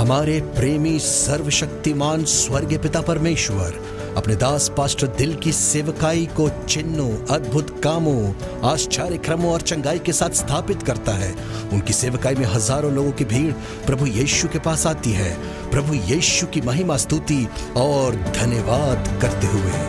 हमारे प्रेमी सर्वशक्तिमान स्वर्गीय पिता परमेश्वर अपने दास पास्टर दिल की सेवकाई को चिन्हों, अद्भुत कामों, आश्चर्य क्रमों और चंगाई के साथ स्थापित करता है। उनकी सेवकाई में हजारों लोगों की भीड़ प्रभु यीशु के पास आती है, प्रभु यीशु की महिमा, स्तुति और धन्यवाद करते हुए।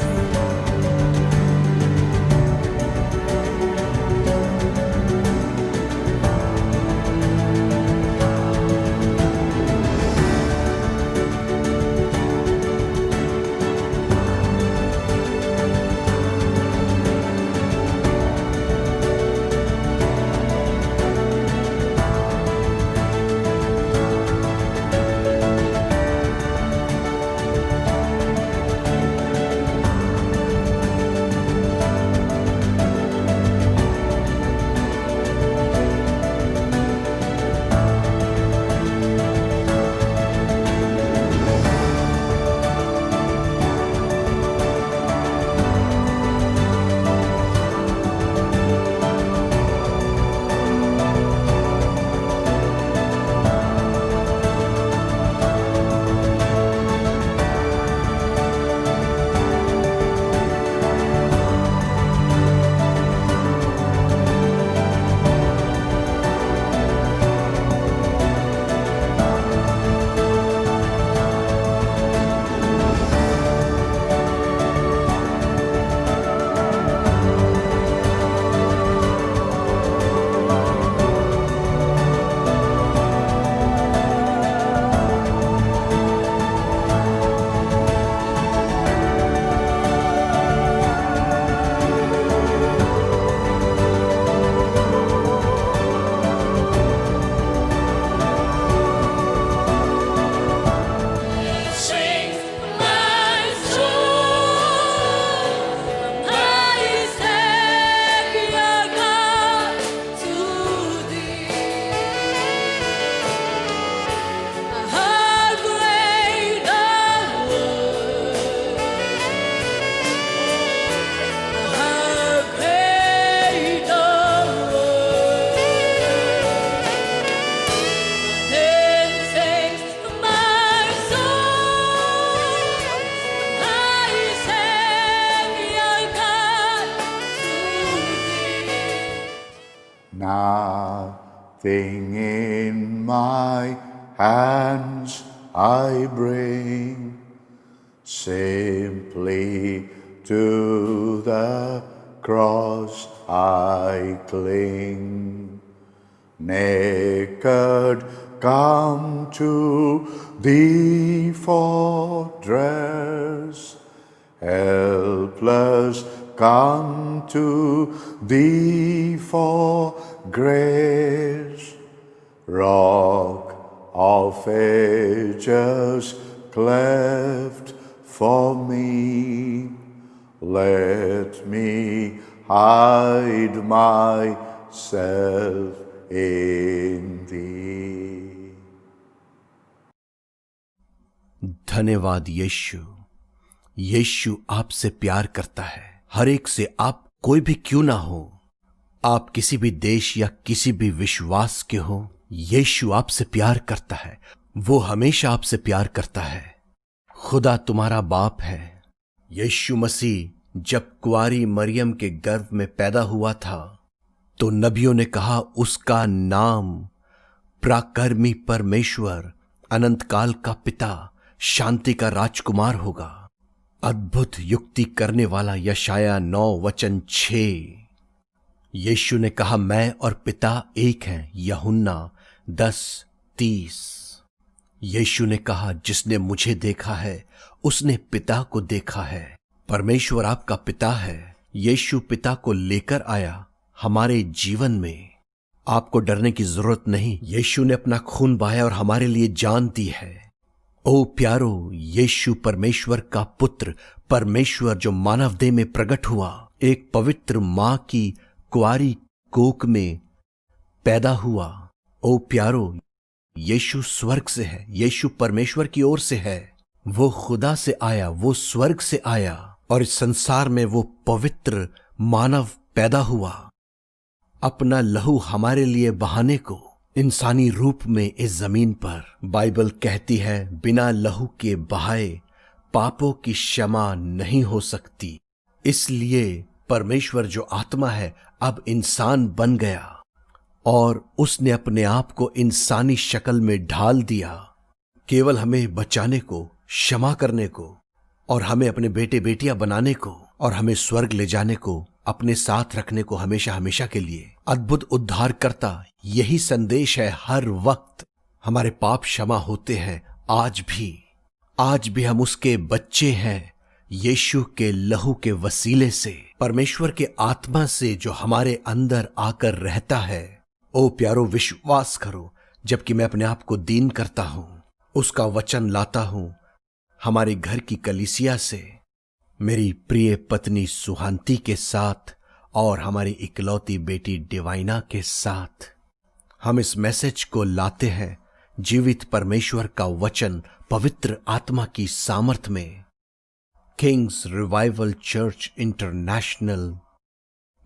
Nothing in my hands I bring, simply to the cross I cling. Naked come to thee for dress, helpless come to thee for grace. Rock of ages cleft for me, let me hide myself in thee. धन्यवाद यीशु। यीशु आपसे प्यार करता है, हर एक से, आप कोई भी क्यों ना हो, आप किसी भी देश या किसी भी विश्वास के हो, यीशु आपसे प्यार करता है। वो हमेशा आपसे प्यार करता है। खुदा तुम्हारा बाप है। यीशु मसीह जब कुंवारी मरियम के गर्भ में पैदा हुआ था तो नबियों ने कहा उसका नाम पराक्रमी परमेश्वर, अनंत काल का पिता, शांति का राजकुमार होगा। अद्भुत युक्ति करने वाला यशाया 9:6। यीशु ने कहा मैं और पिता एक हैं, यूहन्ना 10:30। यीशु ने कहा जिसने मुझे देखा है उसने पिता को देखा है। परमेश्वर आपका पिता है। यीशु पिता को लेकर आया हमारे जीवन में। आपको डरने की जरूरत नहीं। यीशु ने अपना खून बहाया और हमारे लिए जान दी है। ओ प्यारो, यीशु परमेश्वर का पुत्र, परमेश्वर जो मानव देह में प्रकट हुआ, एक पवित्र मां की कुंवारी कोख में पैदा हुआ। ओ प्यारो, यीशु स्वर्ग से है, यीशु परमेश्वर की ओर से है। वो खुदा से आया, वो स्वर्ग से आया और इस संसार में वो पवित्र मानव पैदा हुआ। अपना लहू हमारे लिए बहाने को इंसानी रूप में इस जमीन पर। बाइबल कहती है बिना लहू के बहाए पापों की क्षमा नहीं हो सकती। इसलिए परमेश्वर जो आत्मा है अब इंसान बन गया और उसने अपने आप को इंसानी शक्ल में ढाल दिया, केवल हमें बचाने को, क्षमा करने को और हमें अपने बेटे बेटियां बनाने को और हमें स्वर्ग ले जाने को, अपने साथ रखने को हमेशा हमेशा के लिए। अद्भुत उद्धार करता यही संदेश है हर वक्त। हमारे पाप क्षमा होते हैं आज भी हम उसके बच्चे हैं यीशु के लहू के वसीले से, परमेश्वर के आत्मा से जो हमारे अंदर आकर रहता है। ओ प्यारो, विश्वास करो, जबकि मैं अपने आप को दीन करता हूं, उसका वचन लाता हूं हमारे घर की कलीसिया से, मेरी प्रिय पत्नी सुहांती के साथ और हमारी इकलौती बेटी डिवाइना के साथ। हम इस मैसेज को लाते हैं जीवित परमेश्वर का वचन पवित्र आत्मा की सामर्थ में। Kings revival church international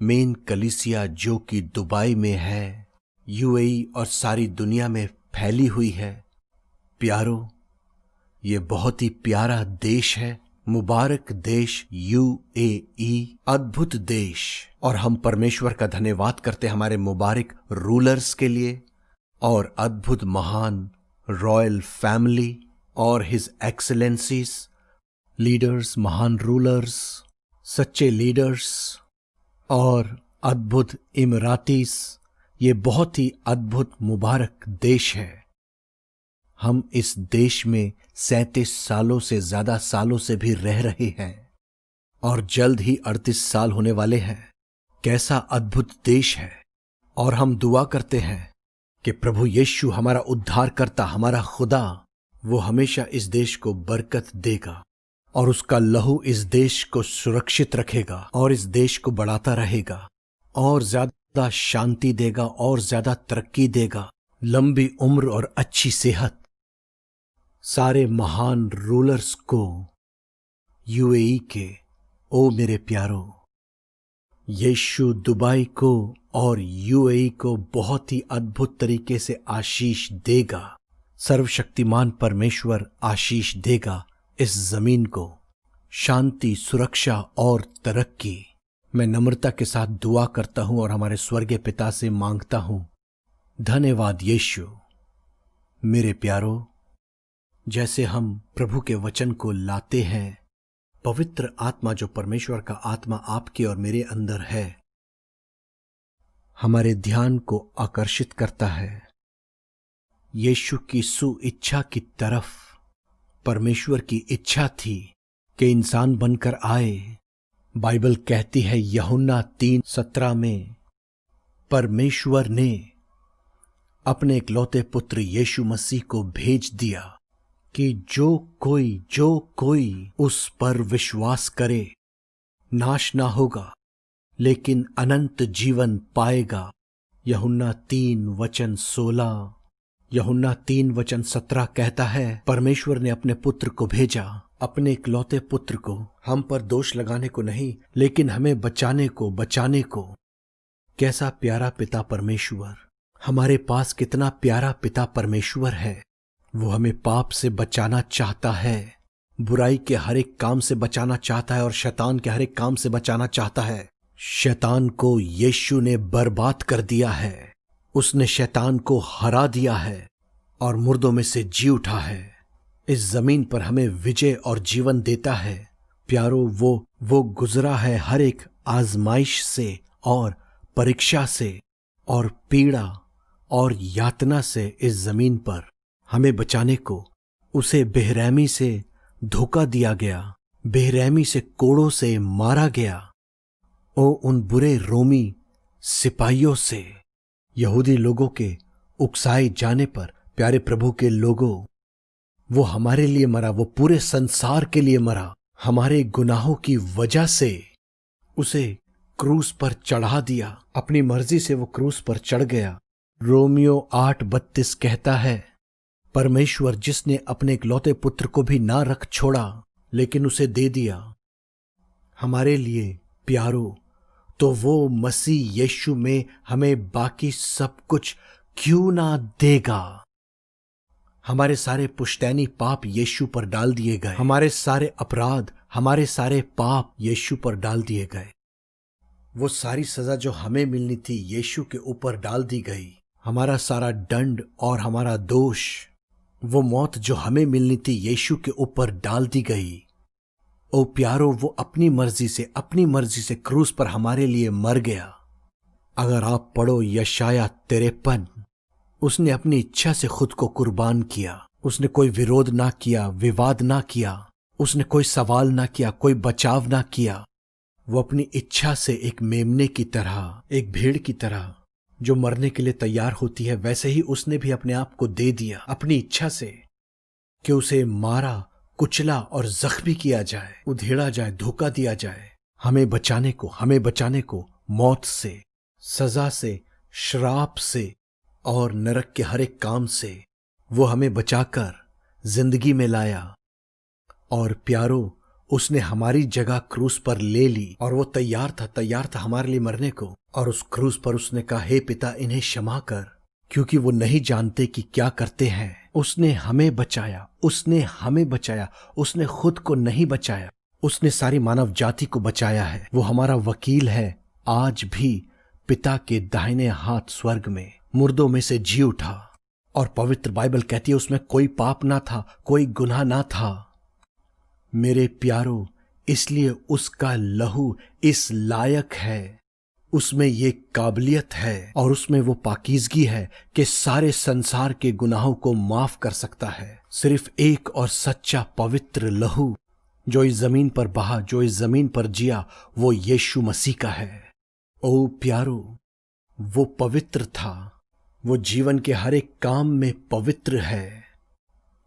main कलीसिया जो कि दुबई में है, यूएई और सारी दुनिया में फैली हुई है। प्यारो, ये बहुत ही प्यारा देश है, मुबारक देश यूएई, अद्भुत देश। और हम परमेश्वर का धन्यवाद करते हैं हमारे मुबारक रूलर्स के लिए और अद्भुत महान रॉयल फैमिली और हिज एक्सेलेंसीज लीडर्स, महान रूलर्स, सच्चे लीडर्स और अद्भुत इमरातीस। ये बहुत ही अद्भुत मुबारक देश है। हम इस देश में 37 सालों से ज्यादा सालों से भी रह रहे हैं और जल्द ही 38 साल होने वाले हैं। कैसा अद्भुत देश है। और हम दुआ करते हैं कि प्रभु यीशु हमारा उद्धार करता, हमारा खुदा, वो हमेशा इस देश को बरकत देगा और उसका लहू इस देश को सुरक्षित रखेगा और इस देश को बढ़ाता रहेगा और ज्यादा शांति देगा और ज्यादा तरक्की देगा, लंबी उम्र और अच्छी सेहत। सारे महान रूलर्स को यूएई के, ओ मेरे प्यारो, यीशु दुबई को और यूएई को बहुत ही अद्भुत तरीके से आशीष देगा। सर्वशक्तिमान परमेश्वर आशीष देगा इस जमीन को, शांति, सुरक्षा और तरक्की। मैं नम्रता के साथ दुआ करता हूं और हमारे स्वर्गीय पिता से मांगता हूं। धन्यवाद यीशु। मेरे प्यारो, जैसे हम प्रभु के वचन को लाते हैं, पवित्र आत्मा जो परमेश्वर का आत्मा आपके और मेरे अंदर है, हमारे ध्यान को आकर्षित करता है यीशु की सुइच्छा की तरफ। परमेश्वर की इच्छा थी कि इंसान बनकर आए। बाइबल कहती है यूहन्ना 3:17 में, परमेश्वर ने अपने इकलौते पुत्र यीशु मसीह को भेज दिया कि जो कोई उस पर विश्वास करे नाश ना होगा लेकिन अनंत जीवन पाएगा। यूहन्ना 3:16, यूहन्ना 3:17 कहता है, परमेश्वर ने अपने पुत्र को भेजा, अपने इकलौते पुत्र को, हम पर दोष लगाने को नहीं लेकिन हमें बचाने को। कैसा प्यारा पिता परमेश्वर। हमारे पास कितना प्यारा पिता परमेश्वर है। वो हमें पाप से बचाना चाहता है, बुराई के हर एक काम से बचाना चाहता है और शैतान के हर एक काम से बचाना चाहता है। शैतान को यीशु ने बर्बाद कर दिया है। उसने शैतान को हरा दिया है और मुर्दों में से जी उठा है। इस जमीन पर हमें विजय और जीवन देता है। प्यारो, वो गुजरा है हर एक आजमाइश से और परीक्षा से और पीड़ा और यातना से इस जमीन पर हमें बचाने को। उसे बेरहमी से धोखा दिया गया, बेरहमी से कोड़ों से मारा गया। ओ उन बुरे रोमी सिपाहियों से, यहूदी लोगों के उकसाए जाने पर, प्यारे प्रभु के लोगों, वो हमारे लिए मरा, वो पूरे संसार के लिए मरा। हमारे गुनाहों की वजह से उसे क्रूस पर चढ़ा दिया। अपनी मर्जी से वो क्रूस पर चढ़ गया। रोमियो 8:32 कहता है, परमेश्वर जिसने अपने इकलौते पुत्र को भी ना रख छोड़ा लेकिन उसे दे दिया हमारे लिए, प्यारो, तो वो मसीह यीशु में हमें बाकी सब कुछ क्यों ना देगा। हमारे सारे पुश्तैनी पाप यीशु पर डाल दिए गए। हमारे सारे अपराध, हमारे सारे पाप यीशु पर डाल दिए गए। वो सारी सजा जो हमें मिलनी थी यीशु के ऊपर डाल दी गई। हमारा सारा दंड और हमारा दोष, वो मौत जो हमें मिलनी थी यीशु के ऊपर डाल दी गई। ओ प्यारो, वो अपनी मर्जी से क्रूस पर हमारे लिए मर गया। अगर आप पढ़ो यशाया 53, उसने अपनी इच्छा से खुद को कुर्बान किया। उसने कोई विरोध ना किया, विवाद ना किया, उसने कोई सवाल ना किया, कोई बचाव ना किया। वो अपनी इच्छा से एक मेमने की तरह, एक भेड़ की तरह जो मरने के लिए तैयार होती है, वैसे ही उसने भी अपने आप को दे दिया अपनी इच्छा से कि उसे मारा, कुचला और जख्मी किया जाए, उधेड़ा जाए, धोखा दिया जाए, हमें बचाने को मौत से, सजा से, श्राप से और नरक के हर एक काम से वो हमें बचाकर जिंदगी में लाया। और प्यारो, उसने हमारी जगह क्रूस पर ले ली और वो तैयार था हमारे लिए मरने को। और उस क्रूस पर उसने कहा, हे पिता, इन्हें क्षमा कर, क्योंकि वो नहीं जानते कि क्या करते हैं। उसने हमें बचाया, उसने खुद को नहीं बचाया, उसने सारी मानव जाति को बचाया है। वो हमारा वकील है, आज भी पिता के दाहिने हाथ स्वर्ग में, मुर्दों में से जी उठा। और पवित्र बाइबल कहती है उसमें कोई पाप ना था, कोई गुनाह ना था। मेरे प्यारो, इसलिए उसका लहू इस लायक है, उसमें ये काबिलियत है और उसमें वो पाकीज़गी है कि सारे संसार के गुनाहों को माफ कर सकता है। सिर्फ एक और सच्चा पवित्र लहू जो इस जमीन पर बहा, जो इस जमीन पर जिया, वो यीशु मसीह का है। ओ प्यारो, वो पवित्र था, वो जीवन के हर एक काम में पवित्र है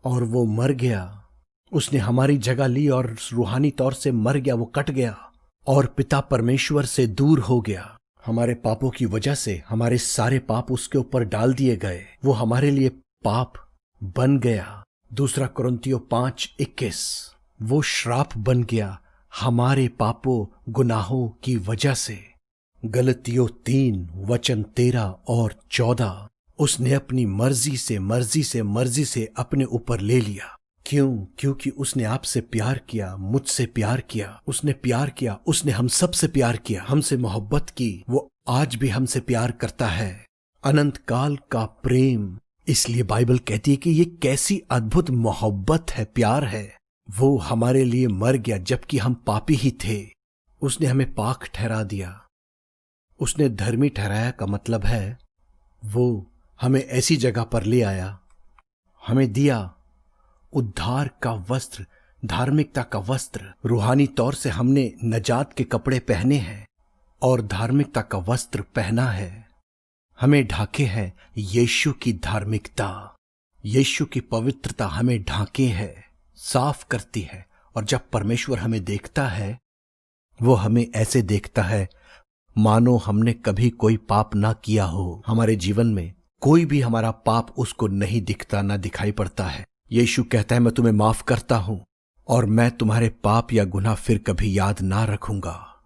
और वो मर गया। उसने हमारी जगह ली और रूहानी तौर से मर गया, वो कट गया और पिता परमेश्वर से दूर हो गया। हमारे पापों की वजह से हमारे सारे पाप उसके ऊपर डाल दिए गए। वो हमारे लिए पाप बन गया। 2 कुरिन्थियों 5:21, वो श्राप बन गया हमारे पापों गुनाहों की वजह से। गलतियों 3:13 और 14, उसने अपनी मर्जी से अपने ऊपर ले लिया। क्यों? क्योंकि उसने आपसे प्यार किया, मुझसे प्यार किया, उसने हम सब से प्यार किया, हमसे मोहब्बत की। वो आज भी हमसे प्यार करता है, अनंत काल का प्रेम। इसलिए बाइबल कहती है कि ये कैसी अद्भुत मोहब्बत है, प्यार है। वो हमारे लिए मर गया जबकि हम पापी ही थे। उसने हमें पाक ठहरा दिया, उसने धर्मी ठहराया का मतलब है वो हमें ऐसी जगह पर ले आया, हमें दिया उद्धार का वस्त्र, धार्मिकता का वस्त्र। रूहानी तौर से हमने नजात के कपड़े पहने हैं और धार्मिकता का वस्त्र पहना है। हमें ढाके है यीशु की धार्मिकता, यीशु की पवित्रता हमें ढाके है, साफ करती है। और जब परमेश्वर हमें देखता है, वो हमें ऐसे देखता है मानो हमने कभी कोई पाप ना किया हो। हमारे जीवन में कोई भी हमारा पाप उसको नहीं दिखता, ना दिखाई पड़ता है। यीशु कहता है, मैं तुम्हें माफ करता हूं और मैं तुम्हारे पाप या गुनाह फिर कभी याद ना रखूंगा।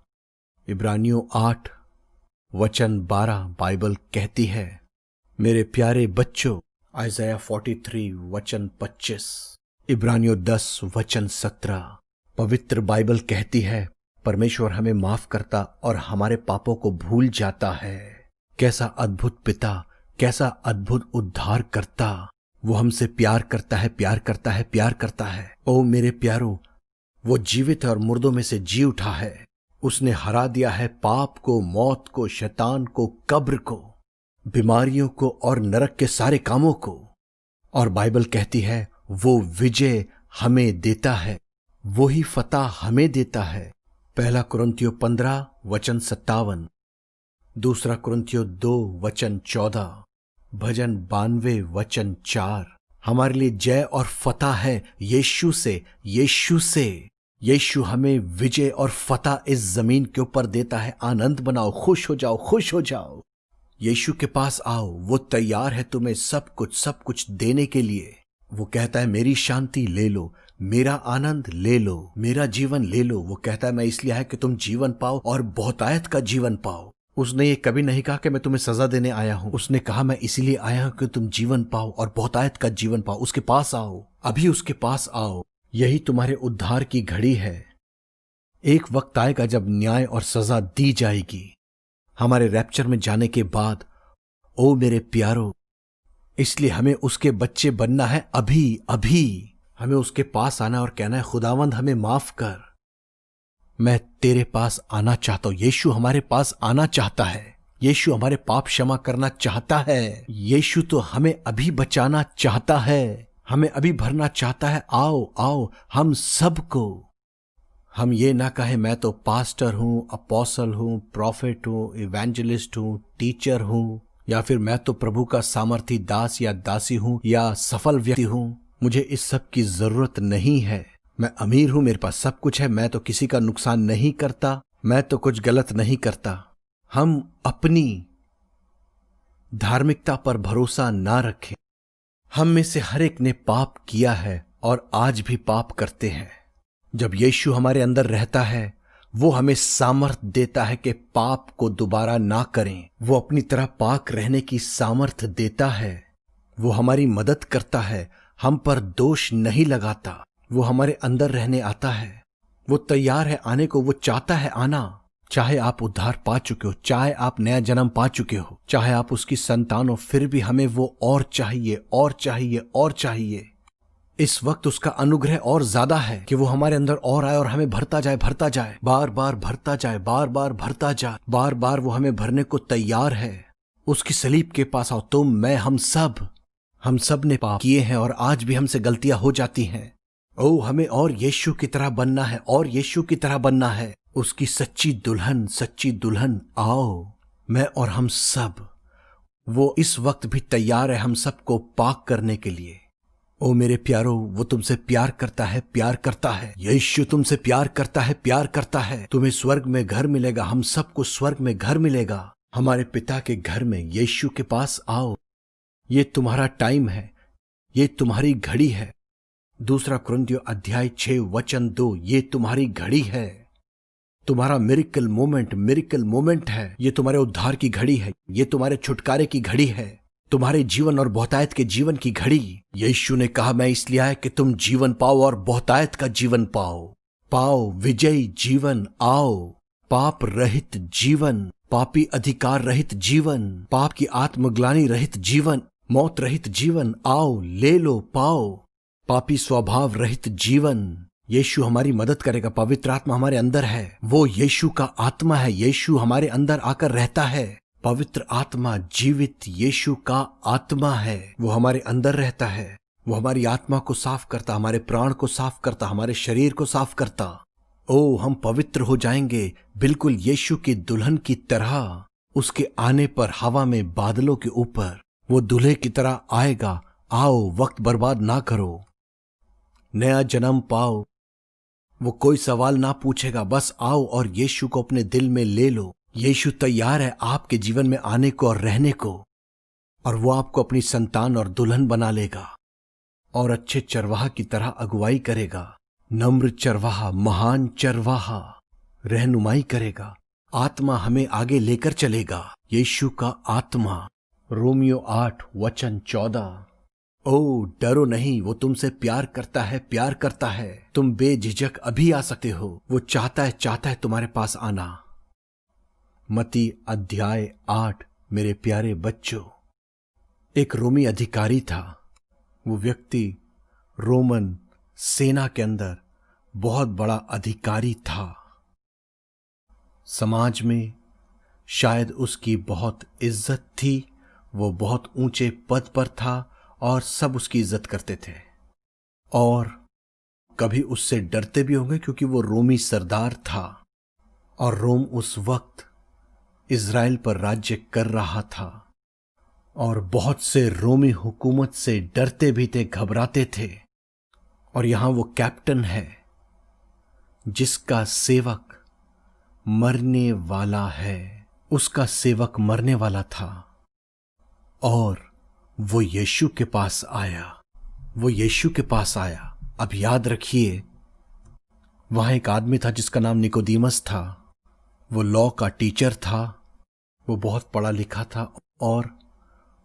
इब्रानियों 8:12 बाइबल कहती है, मेरे प्यारे बच्चों, आइज़ाया 43:25, इब्रानियों 10:17, पवित्र बाइबल कहती है परमेश्वर हमें माफ करता और हमारे पापों को भूल जाता है। कैसा अद्भुत पिता, कैसा अद्भुत उद्धार करता। वो हमसे प्यार करता है। ओ मेरे प्यारो, वो जीवित है और मुर्दों में से जी उठा है। उसने हरा दिया है पाप को, मौत को, शैतान को, कब्र को, बीमारियों को और नरक के सारे कामों को। और बाइबल कहती है वो विजय हमें देता है, वो ही फतह हमें देता है। 1 कुरिन्थियों 15:57, 2 कुरिन्थियों 2:14, भजन 92:4। हमारे लिए जय और फतह है यीशु से। यीशु हमें विजय और फतह इस जमीन के ऊपर देता है। आनंद बनाओ, खुश हो जाओ। यीशु के पास आओ, वो तैयार है तुम्हें सब कुछ देने के लिए। वो कहता है मेरी शांति ले लो, मेरा आनंद ले लो, मेरा जीवन ले लो। वो कहता है मैं इसलिए है कि तुम जीवन पाओ और बहुतायत का जीवन पाओ। उसने ये कभी नहीं कहा कि मैं तुम्हें सजा देने आया हूं। उसने कहा मैं इसीलिए आया हूं कि तुम जीवन पाओ और बहुतायत का जीवन पाओ। उसके पास आओ, अभी उसके पास आओ। यही तुम्हारे उद्धार की घड़ी है। एक वक्त आएगा जब न्याय और सजा दी जाएगी हमारे रैप्चर में जाने के बाद। ओ मेरे प्यारो, इसलिए हमें उसके बच्चे बनना है। अभी अभी हमें उसके पास आना और कहना है खुदावंद हमें माफ कर, मैं तेरे पास आना चाहता हूं। यीशु हमारे पास आना चाहता है। यीशु हमारे पाप क्षमा करना चाहता है। यीशु तो हमें अभी बचाना चाहता है, हमें अभी भरना चाहता है। आओ आओ हम सबको। हम ये ना कहें मैं तो पास्टर हूं, अपोस्टल हूं, प्रॉफिट हूं, इवेंजलिस्ट हूं, टीचर हूं, या फिर मैं तो प्रभु का सामर्थी दास या दासी हूं या सफल व्यक्ति हूं। मुझे इस सब की जरूरत नहीं है। मैं अमीर हूं, मेरे पास सब कुछ है, मैं तो किसी का नुकसान नहीं करता, मैं तो कुछ गलत नहीं करता। हम अपनी धार्मिकता पर भरोसा ना रखें। हम में से हर एक ने पाप किया है और आज भी पाप करते हैं। जब यीशु हमारे अंदर रहता है वो हमें सामर्थ देता है कि पाप को दोबारा ना करें। वो अपनी तरह पाक रहने की सामर्थ देता है। वो हमारी मदद करता है, हम पर दोष नहीं लगाता। वो हमारे अंदर रहने आता है। वो तैयार है आने को, वो चाहता है आना। चाहे आप उद्धार पा चुके हो, चाहे आप नया जन्म पा चुके हो, चाहे आप उसकी संतान हो, फिर भी हमें वो और चाहिए और चाहिए और चाहिए। इस वक्त उसका अनुग्रह और ज्यादा है कि वो हमारे अंदर और आए और हमें भरता जाए, बार बार भरता जाए, बार बार भरता जाए, बार बार वो हमें भरने को तैयार है। उसकी सलीब के पास आओ। तुम, मैं, हम सब ने पाप किए हैं और आज भी हमसे गलतियां हो जाती हैं। ओ हमें और यीशु की तरह बनना है, और यीशु की तरह बनना है। उसकी सच्ची दुल्हन आओ। मैं और हम सब, वो इस वक्त भी तैयार है हम सबको पाक करने के लिए। ओ मेरे प्यारो, वो तुमसे प्यार करता है। यीशु तुमसे प्यार करता है। तुम्हें स्वर्ग में घर मिलेगा, हम सबको स्वर्ग में घर मिलेगा, हमारे पिता के घर में। यीशु के पास आओ। ये तुम्हारा टाइम है, ये तुम्हारी घड़ी है। 2 कुरिन्थियों अध्याय 6 वचन 2, ये तुम्हारी घड़ी है। तुम्हारा मिरेकल मोमेंट है। ये तुम्हारे उद्धार की घड़ी है, ये तुम्हारे छुटकारे की घड़ी है, तुम्हारे जीवन और बहुतायत के जीवन की घड़ी। यीशु ने कहा मैं इसलिए आया कि तुम जीवन पाओ और बहुतायत का जीवन पाओ विजयी जीवन। आओ, पाप रहित जीवन, पापी अधिकार रहित जीवन, पाप की आत्मग्लानि रहित जीवन, मौत रहित जीवन। आओ, ले लो, पाओ पापी स्वभाव रहित जीवन। यीशु हमारी मदद करेगा। पवित्र आत्मा हमारे अंदर है, वो यीशु का आत्मा है। यीशु हमारे अंदर आकर रहता है। पवित्र आत्मा जीवित यीशु का आत्मा है। वो हमारे अंदर रहता है। वो हमारी आत्मा को साफ करता, हमारे प्राण को साफ करता, हमारे शरीर को साफ करता। ओ हम पवित्र हो जाएंगे बिल्कुल यीशु की दुल्हन की तरह। उसके आने पर हवा में बादलों के ऊपर वो दूल्हे की तरह आएगा। आओ, वक्त बर्बाद ना करो, नया जन्म पाओ। वो कोई सवाल ना पूछेगा, बस आओ और यीशु को अपने दिल में ले लो। यीशु तैयार है आपके जीवन में आने को और रहने को, और वो आपको अपनी संतान और दुल्हन बना लेगा और अच्छे चरवाहा की तरह अगुवाई करेगा। नम्र चरवाहा, महान चरवाहा रहनुमाई करेगा। आत्मा हमें आगे लेकर चलेगा। यीशु का आत्मा। रोमियो 8 वचन 14। ओ डरो नहीं, वो तुमसे प्यार करता है। तुम बेझिझक अभी आ सकते हो। वो चाहता है तुम्हारे पास आना। मत्ती अध्याय 8। मेरे प्यारे बच्चों, एक रोमी अधिकारी था। वो व्यक्ति रोमन सेना के अंदर बहुत बड़ा अधिकारी था। समाज में शायद उसकी बहुत इज्जत थी। वो बहुत ऊंचे पद पर था और सब उसकी इज्जत करते थे और कभी उससे डरते भी होंगे, क्योंकि वो रोमी सरदार था और रोम उस वक्त इज़राइल पर राज्य कर रहा था और बहुत से रोमी हुकूमत से डरते भी थे, घबराते थे। और यहां वो कैप्टन है जिसका सेवक मरने वाला है। उसका सेवक मरने वाला था और वो यीशु के पास आया। अब याद रखिए, वहां एक आदमी था जिसका नाम निकोदीमस था। वो लॉ का टीचर था वो बहुत पढ़ा लिखा था और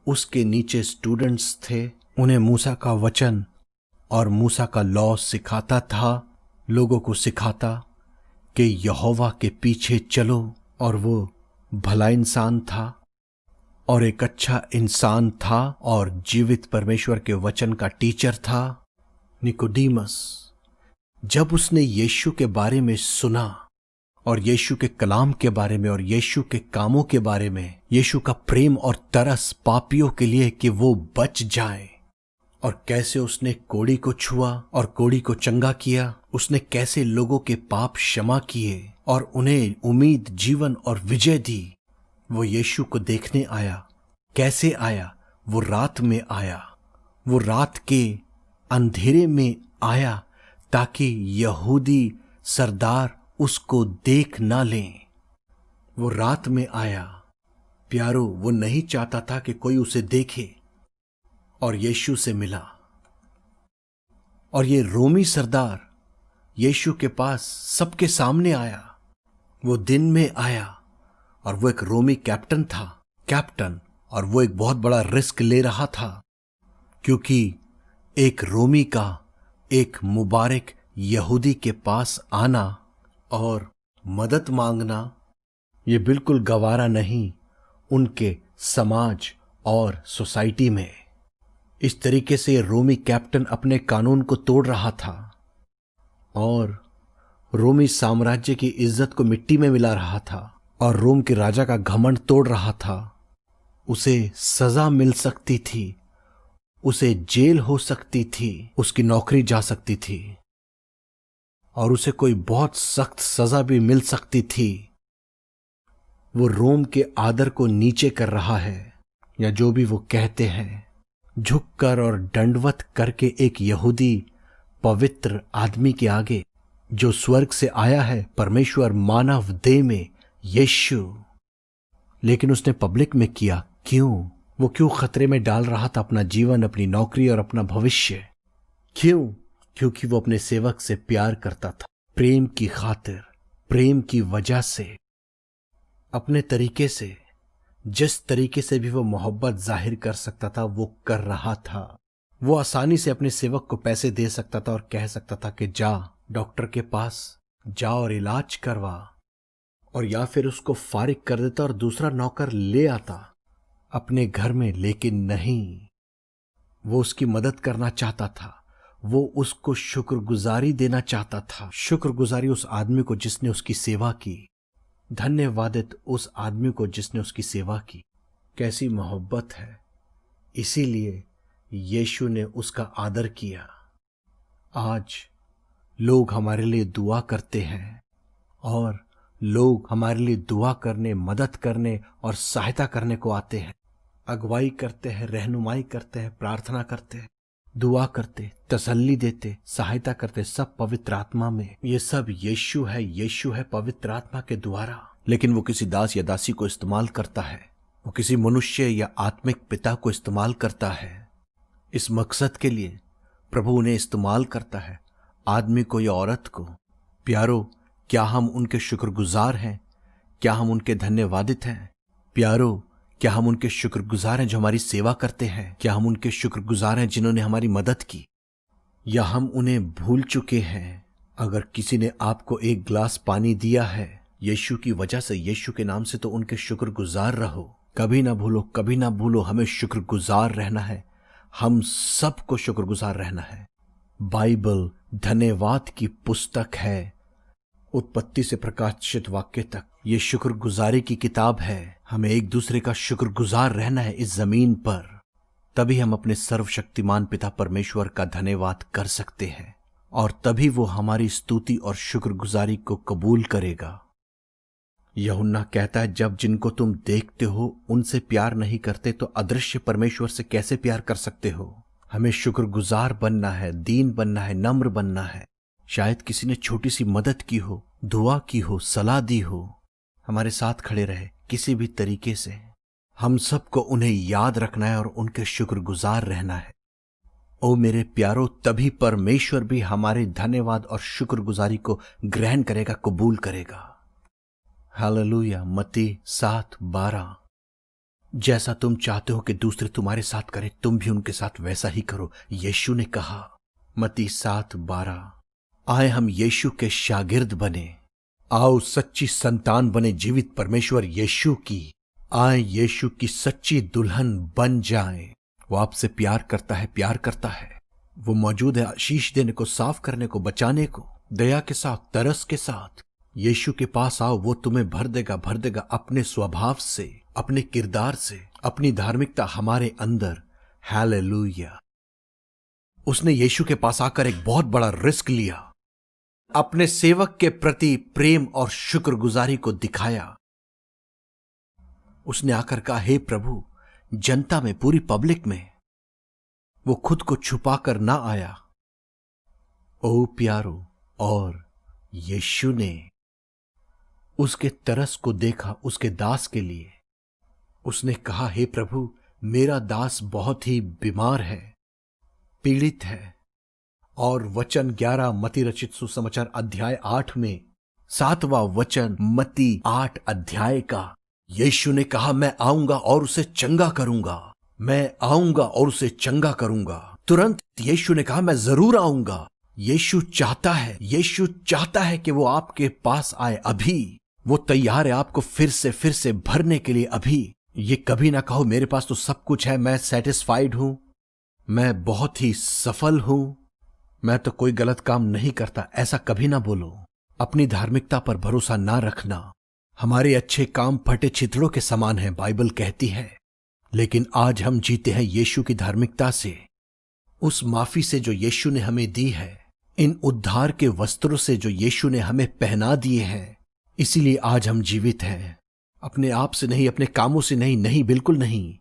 उसके नीचे स्टूडेंट्स थे। उन्हें मूसा का वचन और मूसा का लॉ सिखाता था, लोगों को सिखाता कि यहोवा के पीछे चलो। और वो भला इंसान था और एक अच्छा इंसान था और जीवित परमेश्वर के वचन का टीचर था। निकोडीमस जब उसने यीशु के बारे में सुना और यीशु के कलाम के बारे में और यीशु के कामों के बारे में, यीशु का प्रेम और तरस पापियों के लिए कि वो बच जाएं, और कैसे उसने कोढ़ी को छुआ और कोढ़ी को चंगा किया, उसने कैसे लोगों के पाप क्षमा किए और उन्हें उम्मीद, जीवन और विजय दी, वो यीशु को देखने आया। कैसे आया? वो रात में आया, वो रात के अंधेरे में आया ताकि यहूदी सरदार उसको देख ना लें। वो रात में आया। प्यारो, वो नहीं चाहता था कि कोई उसे देखे और यीशु से मिला। और ये रोमी सरदार यीशु के पास सबके सामने आया। वो दिन में आया और वो एक रोमी कैप्टन था, और वो एक बहुत बड़ा रिस्क ले रहा था, क्योंकि एक रोमी का एक मुबारक यहूदी के पास आना और मदद मांगना ये बिल्कुल गवारा नहीं उनके समाज और सोसाइटी में। इस तरीके से रोमी कैप्टन अपने कानून को तोड़ रहा था और रोमी साम्राज्य की इज्जत को मिट्टी में मिला रहा था और रोम के राजा का घमंड तोड़ रहा था। उसे सजा मिल सकती थी, उसे जेल हो सकती थी, उसकी नौकरी जा सकती थी और उसे कोई बहुत सख्त सजा भी मिल सकती थी। वो रोम के आदर को नीचे कर रहा है, या जो भी वो कहते हैं, झुककर और दंडवत करके एक यहूदी पवित्र आदमी के आगे जो स्वर्ग से आया है, परमेश्वर मानव देह में, यीशु। लेकिन उसने पब्लिक में किया। क्यों? वो क्यों खतरे में डाल रहा था अपना जीवन, अपनी नौकरी और अपना भविष्य? क्यों? क्योंकि वो अपने सेवक से प्यार करता था, प्रेम की खातिर, प्रेम की वजह से, अपने तरीके से, जिस तरीके से भी वो मोहब्बत जाहिर कर सकता था वो कर रहा था। वो आसानी से अपने सेवक को पैसे दे सकता था और कह सकता था कि जा डॉक्टर के पास जा और इलाज करवा, और या फिर उसको फारिग कर देता और दूसरा नौकर ले आता अपने घर में। लेकिन नहीं, वो उसकी मदद करना चाहता था, वो उसको शुक्रगुजारी देना चाहता था। शुक्रगुजारी उस आदमी को जिसने उसकी सेवा की, धन्यवादित उस आदमी को जिसने उसकी सेवा की। कैसी मोहब्बत है! इसीलिए यीशु ने उसका आदर किया। आज लोग हमारे लिए दुआ करते हैं और लोग हमारे लिए दुआ करने, मदद करने और सहायता करने को आते हैं, अगुवाई करते हैं, रहनुमाई करते हैं, प्रार्थना करते हैं, दुआ करते, तसल्ली देते, सहायता करते, सब पवित्र आत्मा में। ये सब यीशु है पवित्र आत्मा के द्वारा। लेकिन वो किसी दास या दासी को इस्तेमाल करता है, वो किसी मनुष्य या आत्मिक पिता को इस्तेमाल करता है। इस मकसद के लिए प्रभु उन्हें इस्तेमाल करता है, आदमी को या औरत को। प्यारो, क्या हम उनके शुक्रगुजार हैं? क्या हम उनके धन्यवादित हैं? प्यारो, क्या हम उनके शुक्रगुजार हैं जो हमारी सेवा करते हैं? क्या हम उनके शुक्रगुजार हैं जिन्होंने हमारी मदद की? या हम उन्हें भूल चुके हैं? अगर किसी ने आपको एक गिलास पानी दिया है यीशु की वजह से, यीशु के नाम से, तो उनके शुक्रगुजार रहो। कभी ना भूलो, कभी ना भूलो, हमें शुक्रगुजार रहना है। हम सबको शुक्रगुजार रहना है। बाइबल धन्यवाद की पुस्तक है, उत्पत्ति से प्रकाशित वाक्य तक ये शुक्रगुजारी की किताब है। हमें एक दूसरे का शुक्रगुजार रहना है इस जमीन पर, तभी हम अपने सर्वशक्तिमान पिता परमेश्वर का धन्यवाद कर सकते हैं और तभी वो हमारी स्तुति और शुक्रगुजारी को कबूल करेगा। यूहन्ना कहता है, जब जिनको तुम देखते हो उनसे प्यार नहीं करते तो अदृश्य परमेश्वर से कैसे प्यार कर सकते हो? हमें शुक्रगुजार बनना है, दीन बनना है, नम्र बनना है। शायद किसी ने छोटी सी मदद की हो, दुआ की हो, सलाह दी हो, हमारे साथ खड़े रहे किसी भी तरीके से, हम सबको उन्हें याद रखना है और उनके शुक्रगुजार रहना है। ओ मेरे प्यारो, तभी परमेश्वर भी हमारे धन्यवाद और शुक्रगुजारी को ग्रहण करेगा, कबूल करेगा। हालेलुया। मत्ती 7:12। जैसा तुम चाहते हो कि दूसरे तुम्हारे साथ करें, तुम भी उनके साथ वैसा ही करो, यीशु ने कहा। मत्ती 7:12। आए हम यीशु के शागिर्द बने, आओ सच्ची संतान बने जीवित परमेश्वर यीशु की। आए यीशु की सच्ची दुल्हन बन जाएं। वो आपसे प्यार करता है, प्यार करता है। वो मौजूद है आशीष देने को, साफ करने को, बचाने को, दया के साथ, तरस के साथ। यीशु के पास आओ, वो तुम्हें भर देगा, भर देगा अपने स्वभाव से, अपने किरदार से, अपनी धार्मिकता हमारे अंदर। हालेलुया। उसने यीशु के पास आकर एक बहुत बड़ा रिस्क लिया, अपने सेवक के प्रति प्रेम और शुक्रगुजारी को दिखाया। उसने आकर कहा, हे प्रभु, जनता में, पूरी पब्लिक में वो खुद को छुपाकर ना आया। ओ प्यारो, और यीशु ने उसके तरस को देखा उसके दास के लिए। उसने कहा, हे प्रभु, मेरा दास बहुत ही बीमार है, पीड़ित है। और वचन 11 मत्ती रचित सुसमाचार अध्याय 8 में 7वां वचन मत्ती 8 अध्याय का, यीशु ने कहा, मैं आऊंगा और उसे चंगा करूंगा, मैं आऊंगा और उसे चंगा करूंगा। तुरंत यीशु ने कहा, मैं जरूर आऊंगा। यीशु चाहता है, यीशु चाहता है कि वो आपके पास आए अभी। वो तैयार है आपको फिर से भरने के लिए अभी। ये कभी ना कहो, मेरे पास तो सब कुछ है, मैं सेटिस्फाइड हूं, मैं बहुत ही सफल हूं, मैं तो कोई गलत काम नहीं करता। ऐसा कभी ना बोलो। अपनी धार्मिकता पर भरोसा ना रखना। हमारे अच्छे काम फटे छितड़ों के समान हैं, बाइबल कहती है। लेकिन आज हम जीते हैं यीशु की धार्मिकता से, उस माफी से जो यीशु ने हमें दी है, इन उद्धार के वस्त्रों से जो यीशु ने हमें पहना दिए हैं। इसीलिए आज हम जीवित हैं, अपने आप से नहीं, अपने कामों से नहीं, नहीं, बिल्कुल नहीं,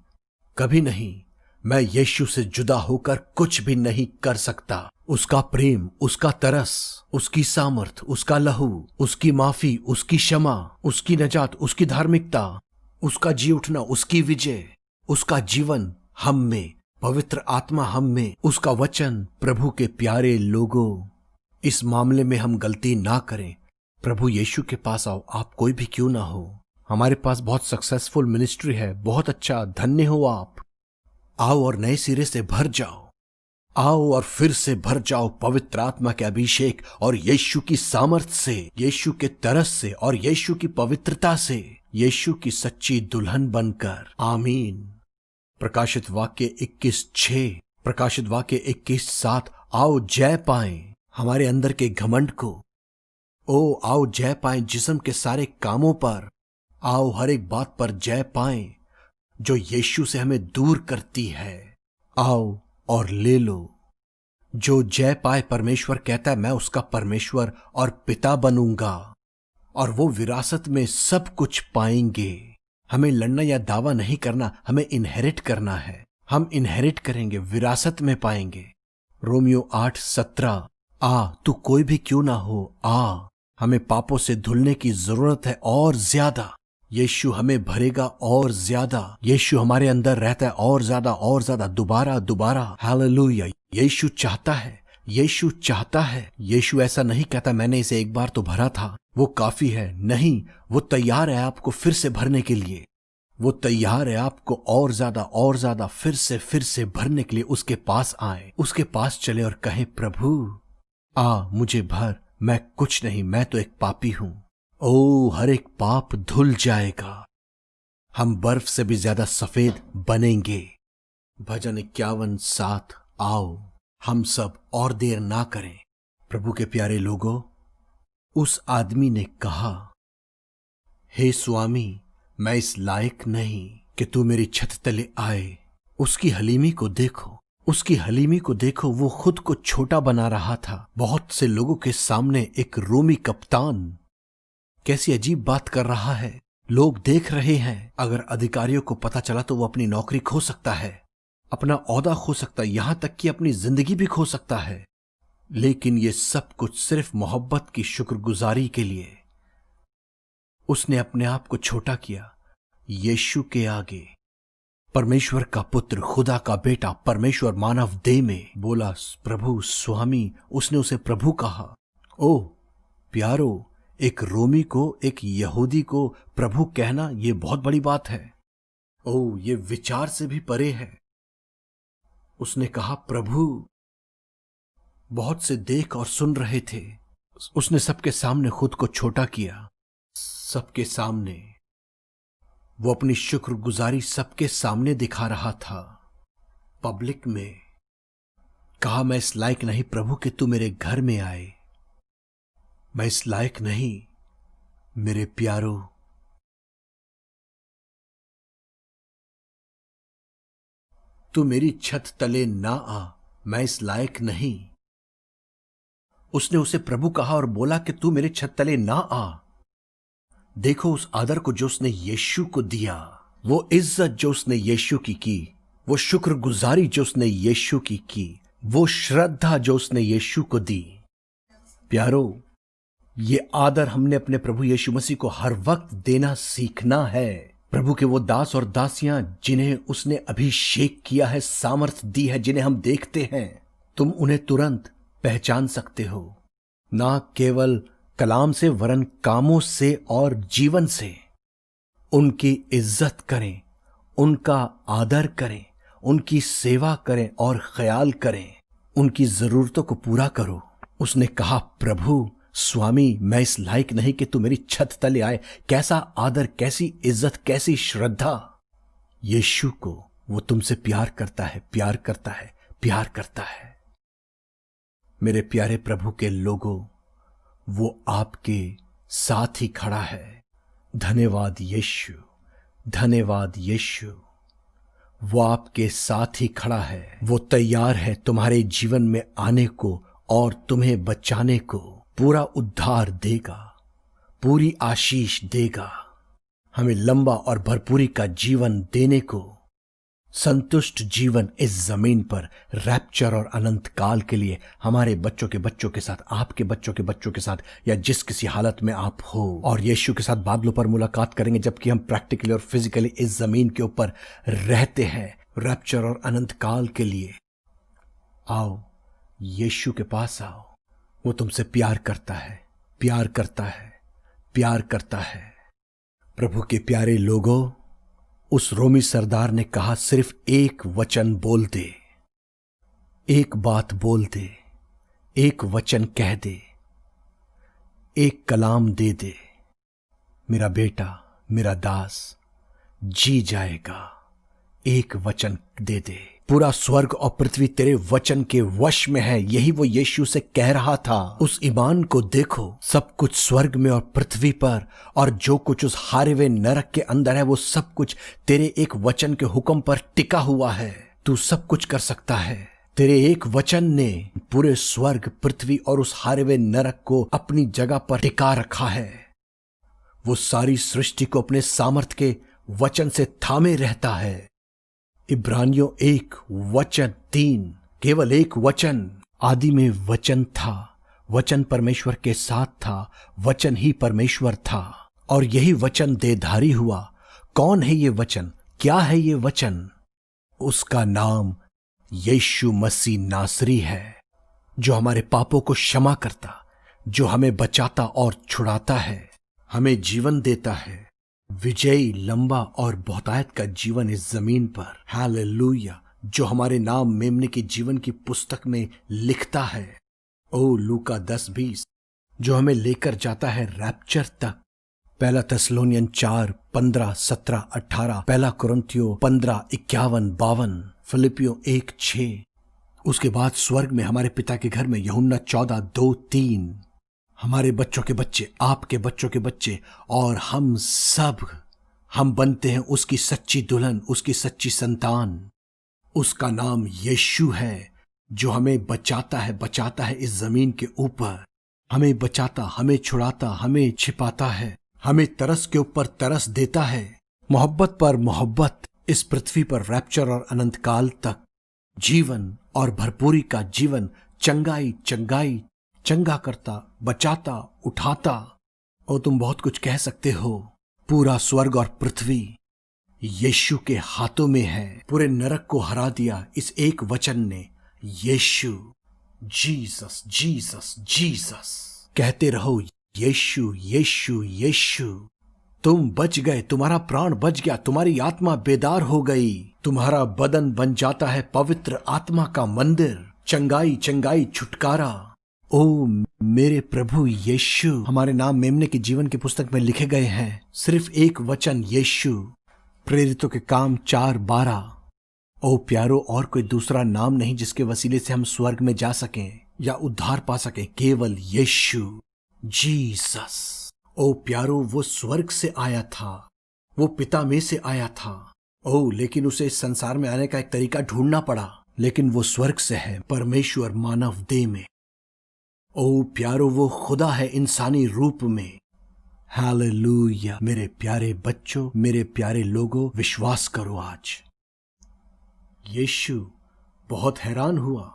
कभी नहीं। मैं यीशु से जुदा होकर कुछ भी नहीं कर सकता। उसका प्रेम, उसका तरस, उसकी सामर्थ, उसका लहू, उसकी माफी, उसकी क्षमा, उसकी नजात, उसकी धार्मिकता, उसका जी उठना, उसकी विजय, उसका जीवन हम में, पवित्र आत्मा हम में, उसका वचन। प्रभु के प्यारे लोगों, इस मामले में हम गलती ना करें। प्रभु यीशु के पास आओ, आप कोई भी क्यों ना हो। हमारे पास बहुत सक्सेसफुल मिनिस्ट्री है, बहुत अच्छा, धन्य हो आप। आओ और नए सिरे से भर जाओ, आओ और फिर से भर जाओ पवित्र आत्मा के अभिषेक और यीशु की सामर्थ से, यीशु के तरस से और यीशु की पवित्रता से, यीशु की सच्ची दुल्हन बनकर। आमीन। प्रकाशित वाक्य 21:6, प्रकाशित वाक्य 21:7। आओ जय पाएं हमारे अंदर के घमंड को। ओ आओ जय पाएं जिस्म के सारे कामों पर। आओ हर एक बात पर जय पाएं जो यीशु से हमें दूर करती है। आओ और ले लो। जो जय पाए, परमेश्वर कहता है मैं उसका परमेश्वर और पिता बनूंगा, और वो विरासत में सब कुछ पाएंगे। हमें लड़ना या दावा नहीं करना, हमें इनहेरिट करना है। हम इनहेरिट करेंगे, विरासत में पाएंगे। रोमियो 8:17। आ तू कोई भी क्यों ना हो, आ। हमें पापों से धुलने की जरूरत है और ज्यादा। यीशु हमें भरेगा और ज्यादा। यीशु हमारे अंदर रहता है और ज्यादा, दोबारा दोबारा। हालेलुया। यीशु चाहता है, यीशु चाहता है। यीशु ऐसा नहीं कहता मैंने इसे एक बार तो भरा था, वो काफी है। नहीं, वो तैयार है आपको फिर से भरने के लिए। वो तैयार है आपको और ज्यादा फिर से भरने के लिए। उसके पास आए, उसके पास चले और कहें, प्रभु आ मुझे भर। मैं कुछ नहीं, मैं तो एक पापी हूं। ओ हर एक पाप धुल जाएगा, हम बर्फ से भी ज्यादा सफेद बनेंगे। भजन 51:7। आओ हम सब और देर ना करें। प्रभु के प्यारे लोगों, उस आदमी ने कहा, हे स्वामी, मैं इस लायक नहीं कि तू मेरी छत तले आए। उसकी हलीमी को देखो, उसकी हलीमी को देखो। वो खुद को छोटा बना रहा था बहुत से लोगों के सामने। एक रोमी कप्तान कैसी अजीब बात कर रहा है। लोग देख रहे हैं। अगर अधिकारियों को पता चला तो वो अपनी नौकरी खो सकता है, अपना ओहदा खो सकता है, यहां तक कि अपनी जिंदगी भी खो सकता है। लेकिन ये सब कुछ सिर्फ मोहब्बत की शुक्रगुजारी के लिए। उसने अपने आप को छोटा किया यीशु के आगे। परमेश्वर का पुत्र, खुदा का बेटा, परमेश्वर मानव देह में बोला, प्रभु स्वामी। उसने उसे प्रभु कहा। ओ प्यारो, एक रोमी को, एक यहूदी को प्रभु कहना यह बहुत बड़ी बात है। ओ, ये विचार से भी परे है। उसने कहा प्रभु। बहुत से देख और सुन रहे थे। उसने सबके सामने खुद को छोटा किया, सबके सामने। वो अपनी शुक्रगुजारी सबके सामने दिखा रहा था, पब्लिक में। कहा मैं इस लायक नहीं प्रभु कि तू मेरे घर में आए। मैं इस लायक नहीं मेरे प्यारो। तू मेरी छत तले ना आ, मैं इस लायक नहीं। उसने उसे प्रभु कहा और बोला कि तू मेरे छत तले ना आ। देखो उस आदर को जो उसने यीशु को दिया, वो इज्जत जो उसने यीशु की, वो शुक्रगुजारी जो उसने यीशु की, वो श्रद्धा जो उसने यीशु को दी। प्यारो, ये आदर हमने अपने प्रभु यीशु मसीह को हर वक्त देना सीखना है। प्रभु के वो दास और दासियां जिन्हें उसने अभिषेक किया है, सामर्थ दी है, जिन्हें हम देखते हैं, तुम उन्हें तुरंत पहचान सकते हो। ना केवल कलाम से वरन कामों से और जीवन से। उनकी इज्जत करें, उनका आदर करें, उनकी सेवा करें और ख्याल करें, उनकी जरूरतों को पूरा करो। उसने कहा प्रभु स्वामी, मैं इस लायक नहीं कि तू मेरी छत तले आए। कैसा आदर, कैसी इज्जत, कैसी श्रद्धा। यीशु को वो तुमसे प्यार करता है, प्यार करता है, प्यार करता है। मेरे प्यारे प्रभु के लोगों, वो आपके साथ ही खड़ा है। धन्यवाद यीशु, धन्यवाद यीशु। वो आपके साथ ही खड़ा है। वो तैयार है तुम्हारे जीवन में आने को और तुम्हें बचाने को। पूरा उद्धार देगा, पूरी आशीष देगा, हमें लंबा और भरपूरी का जीवन देने को, संतुष्ट जीवन इस जमीन पर, रैप्चर और अनंत काल के लिए हमारे बच्चों के बच्चों के साथ, आपके बच्चों के बच्चों के साथ, या जिस किसी हालत में आप हो। और यीशु के साथ बादलों पर मुलाकात करेंगे जबकि हम प्रैक्टिकली और फिजिकली इस जमीन के ऊपर रहते हैं, रैप्चर और अनंत काल के लिए। आओ, यीशु के पास आओ। वो तुमसे प्यार करता है, प्यार करता है, प्यार करता है। प्रभु के प्यारे लोगों, उस रोमी सरदार ने कहा सिर्फ एक वचन बोल दे, एक बात बोल दे, एक वचन कह दे, एक कलाम दे दे, मेरा बेटा, मेरा दास जी जाएगा। एक वचन दे दे। पूरा स्वर्ग और पृथ्वी तेरे वचन के वश में है। यही वो यीशु से कह रहा था। उस ईमान को देखो, सब कुछ स्वर्ग में और पृथ्वी पर और जो कुछ उस हारे हुए नरक के अंदर है, वो सब कुछ तेरे एक वचन के हुक्म पर टिका हुआ है। तू सब कुछ कर सकता है। तेरे एक वचन ने पूरे स्वर्ग, पृथ्वी और उस हारे हुए नरक को अपनी जगह पर टिका रखा है। वो सारी सृष्टि को अपने सामर्थ के वचन से थामे रहता है। इब्रानियों 1 वचन 3, केवल एक वचन। आदि में वचन था, वचन परमेश्वर के साथ था, वचन ही परमेश्वर था, और यही वचन देहधारी हुआ। कौन है ये वचन? क्या है ये वचन? उसका नाम यीशु मसीह नासरी है, जो हमारे पापों को क्षमा करता, जो हमें बचाता और छुड़ाता है, हमें जीवन देता है, विजयी, लंबा और बहुतायत का जीवन इस जमीन पर। हालेलुया। जो हमारे नाम मेमने के जीवन की पुस्तक में लिखता है। ओ लूका 10:20, जो हमें लेकर जाता है रैप्चर तक। पहला थिस्सलुनीयन 4:15, 17, 18, पहला कुरिन्थियों 15, 51, 52, फिलिपियों 1:6। उसके बाद स्वर्ग में हमारे पिता के घर में यूहन्ना 14:2, 3। हमारे बच्चों के बच्चे, आपके बच्चों के बच्चे, और हम बनते हैं उसकी सच्ची दुल्हन, उसकी सच्ची संतान। उसका नाम यीशु है, जो हमें बचाता है इस जमीन के ऊपर। हमें बचाता, हमें छुड़ाता, हमें छिपाता है, हमें तरस के ऊपर तरस देता है, मोहब्बत पर मोहब्बत, इस पृथ्वी पर रैप्चर और अनंत काल तक जीवन और भरपूरी का जीवन, चंगाई चंगा करता, बचाता, उठाता। और तुम बहुत कुछ कह सकते हो। पूरा स्वर्ग और पृथ्वी यीशु के हाथों में है। पूरे नरक को हरा दिया इस एक वचन ने, यीशु। जीसस जीसस जीसस कहते रहो, यीशु यीशु यीशु, तुम बच गए, तुम्हारा प्राण बच गया, तुम्हारी आत्मा बेदार हो गई, तुम्हारा बदन बन जाता है पवित्र आत्मा का मंदिर। चंगाई चंगाई छुटकारा। ओ मेरे प्रभु यीशु, हमारे नाम मेमने के जीवन की पुस्तक में लिखे गए हैं। सिर्फ एक वचन यीशु। प्रेरितों के काम 4:12। ओ प्यारो, और कोई दूसरा नाम नहीं जिसके वसीले से हम स्वर्ग में जा सकें या उद्धार पा सकें, केवल यीशु, जीसस। ओ प्यारो, वो स्वर्ग से आया था, वो पिता में से आया था। ओ लेकिन उसे इस संसार में आने का एक तरीका ढूंढना पड़ा, लेकिन वो स्वर्ग से है, परमेश्वर मानव देह में। ओ प्यारो, वो खुदा है इंसानी रूप में। हालेलुया। मेरे प्यारे बच्चों, मेरे प्यारे लोगों, विश्वास करो आज। यीशु बहुत हैरान हुआ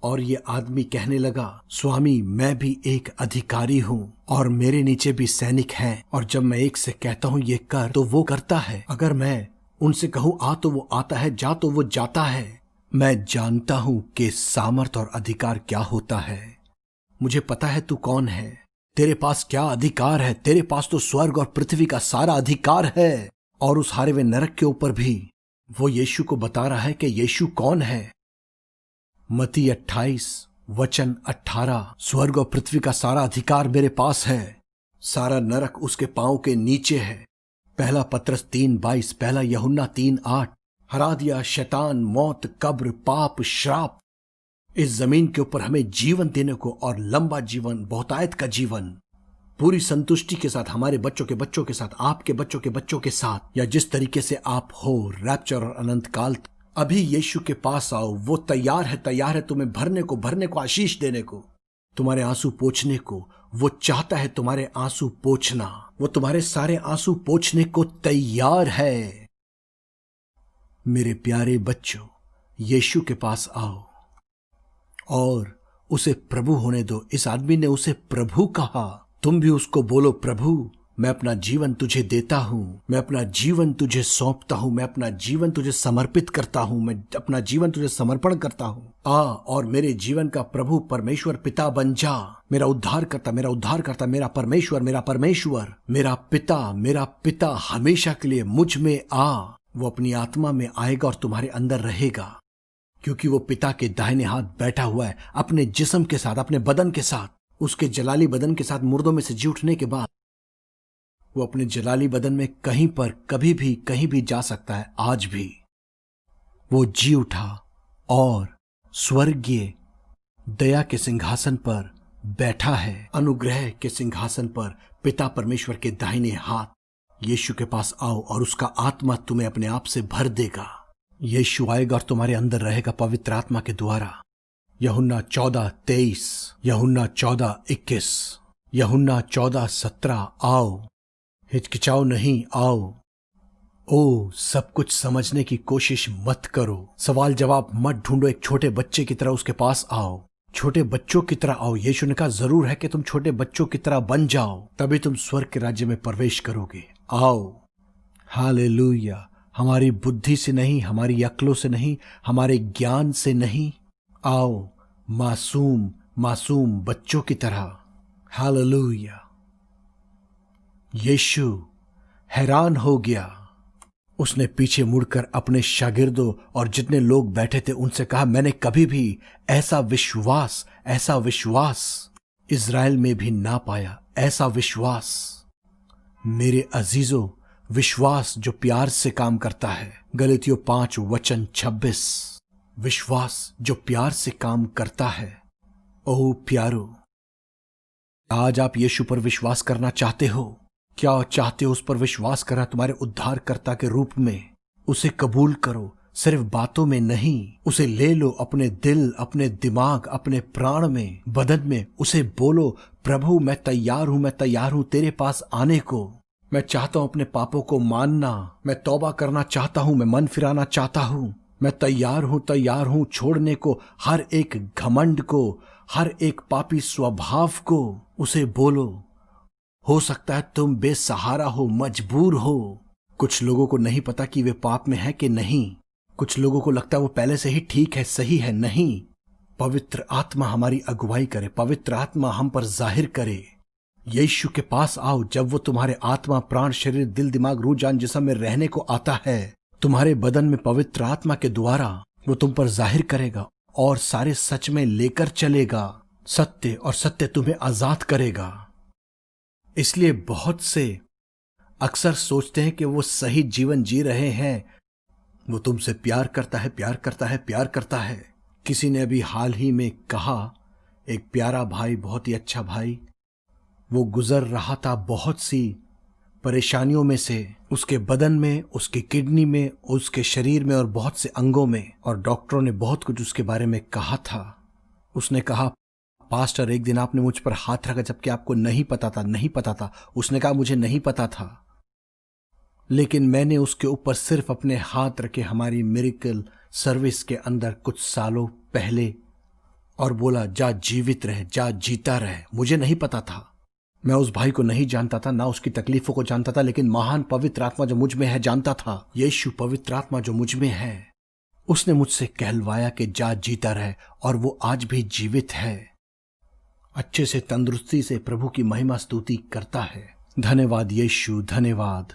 और ये आदमी कहने लगा, स्वामी मैं भी एक अधिकारी हूं और मेरे नीचे भी सैनिक हैं, और जब मैं एक से कहता हूं ये कर तो वो करता है, अगर मैं उनसे कहूं आ तो वो आता है, जा तो वो जाता है। मैं जानता हूं कि सामर्थ और अधिकार क्या होता है। मुझे पता है तू कौन है, तेरे पास क्या अधिकार है। तेरे पास तो स्वर्ग और पृथ्वी का सारा अधिकार है, और उस हारे हुए नरक के ऊपर भी। वो यीशु को बता रहा है कि यीशु कौन है। मत्ती 28:18, स्वर्ग और पृथ्वी का सारा अधिकार मेरे पास है, सारा नरक उसके पांव के नीचे है। पहला पत्रस 3:22, पहला यूहन्ना 3:8, हरा दिया शैतान, मौत, कब्र, पाप, श्राप इस जमीन के ऊपर हमें जीवन देने को, और लंबा जीवन, बहुतायत का जीवन, पूरी संतुष्टि के साथ, हमारे बच्चों के बच्चों के साथ, आपके बच्चों के बच्चों के साथ, या जिस तरीके से आप हो, रैप्चर और अनंत काल। अभी यीशु के पास आओ, वो तैयार है तुम्हें भरने को, आशीष देने को, तुम्हारे आंसू पोंछने को। वो चाहता है तुम्हारे आंसू पोंछना, वो तुम्हारे सारे आंसू पोंछने को तैयार है। मेरे प्यारे बच्चों, यीशु के पास आओ और उसे प्रभु होने दो। इस आदमी ने उसे प्रभु कहा, तुम भी उसको बोलो, प्रभु मैं अपना जीवन तुझे देता हूं, मैं अपना जीवन तुझे सौंपता हूं, मैं अपना जीवन तुझे समर्पित करता हूं, मैं अपना जीवन तुझे समर्पण करता हूं। आ और मेरे जीवन का प्रभु परमेश्वर पिता बन जा, मेरा उद्धार करता, मेरा उद्धार करता, मेरा परमेश्वर, मेरा परमेश्वर, मेरा पिता हमेशा के लिए मुझ में आ। वो अपनी आत्मा में आएगा और तुम्हारे अंदर रहेगा, क्योंकि वो पिता के दाहिने हाथ बैठा हुआ है, अपने जिस्म के साथ, अपने बदन के साथ, उसके जलाली बदन के साथ। मुर्दों में से जी उठने के बाद वो अपने जलाली बदन में कहीं पर, कभी भी, कहीं भी जा सकता है। आज भी वो जी उठा और स्वर्गीय दया के सिंहासन पर बैठा है, अनुग्रह के सिंहासन पर, पिता परमेश्वर के दाहिने हाथ। यीशु के पास आओ और उसका आत्मा तुम्हें अपने आप से भर देगा। यीशु आएगा और तुम्हारे अंदर रहेगा पवित्र आत्मा के द्वारा। यूहन्ना 14:23, यूहन्ना 14:21, यूहन्ना 14:17। आओ, हिचकिचाओ नहीं, आओ। ओ सब कुछ समझने की कोशिश मत करो, सवाल जवाब मत ढूंढो, एक छोटे बच्चे की तरह उसके पास आओ, छोटे बच्चों की तरह आओ। यीशु ने कहा जरूर है कि तुम छोटे बच्चों की तरह बन जाओ, तभी तुम स्वर्ग के राज्य में प्रवेश करोगे। आओ। हालेलुया। हमारी बुद्धि से नहीं, हमारी अक्लों से नहीं, हमारे ज्ञान से नहीं, आओ मासूम बच्चों की तरह। हालेलुया। यीशु हैरान हो गया। उसने पीछे मुड़कर अपने शागिर्दों और जितने लोग बैठे थे उनसे कहा, मैंने कभी भी ऐसा विश्वास इज़राइल में भी ना पाया। ऐसा विश्वास मेरे अजीजों, विश्वास जो प्यार से काम करता है। गलातियों 5:26। विश्वास जो प्यार से काम करता है। ओह प्यारो, आज आप यीशु पर विश्वास करना चाहते हो? क्या चाहते हो उस पर विश्वास करना तुम्हारे उद्धारकर्ता के रूप में? उसे कबूल करो, सिर्फ बातों में नहीं, उसे ले लो अपने दिल, अपने दिमाग, अपने प्राण में, बदन में। उसे बोलो, प्रभु मैं तैयार हूं तेरे पास आने को। मैं चाहता हूं अपने पापों को मानना, मैं तौबा करना चाहता हूं, मैं मन फिराना चाहता हूं। मैं तैयार हूं छोड़ने को हर एक घमंड को, हर एक पापी स्वभाव को। उसे बोलो। हो सकता है तुम बेसहारा हो, मजबूर हो। कुछ लोगों को नहीं पता कि वे पाप में है कि नहीं। कुछ लोगों को लगता है वो पहले से ही ठीक है, सही है। नहीं, पवित्र आत्मा हमारी अगुवाई करे, पवित्र आत्मा हम पर जाहिर करे। यीशु के पास आओ। जब वो तुम्हारे आत्मा, प्राण, शरीर, दिल, दिमाग, रूह, जान, जिस्म में रहने को आता है, तुम्हारे बदन में पवित्र आत्मा के द्वारा वो तुम पर जाहिर करेगा और सारे सच में लेकर चलेगा सत्य, और सत्य तुम्हें आजाद करेगा। इसलिए बहुत से अक्सर सोचते हैं कि वो सही जीवन जी रहे हैं, वो तुमसे प्यार करता है, प्यार करता है, प्यार करता है। किसी ने अभी हाल ही में कहा, एक प्यारा भाई, बहुत ही अच्छा भाई, वो गुजर रहा था बहुत सी परेशानियों में से, उसके बदन में, उसकी किडनी में, उसके शरीर में और बहुत से अंगों में, और डॉक्टरों ने बहुत कुछ उसके बारे में कहा था। उसने कहा, पास्टर एक दिन आपने मुझ पर हाथ रखा जबकि आपको नहीं पता था, नहीं पता था। उसने कहा मुझे नहीं पता था, लेकिन मैंने उसके ऊपर सिर्फ अपने हाथ रखे हमारी मिरेकल सर्विस के अंदर कुछ सालों पहले, और बोला जा जीवित रहे, जा जीता रहे। मुझे नहीं पता था, मैं उस भाई को नहीं जानता था, ना उसकी तकलीफों को जानता था, लेकिन महान पवित्र आत्मा जो मुझ में है जानता था। यीशु पवित्र आत्मा जो मुझ में है, उसने मुझसे कहलवाया कि जा जीता रहे, और वो आज भी जीवित है, अच्छे से तंदुरुस्ती से प्रभु की महिमा स्तुति करता है। धन्यवाद यीशु, धन्यवाद।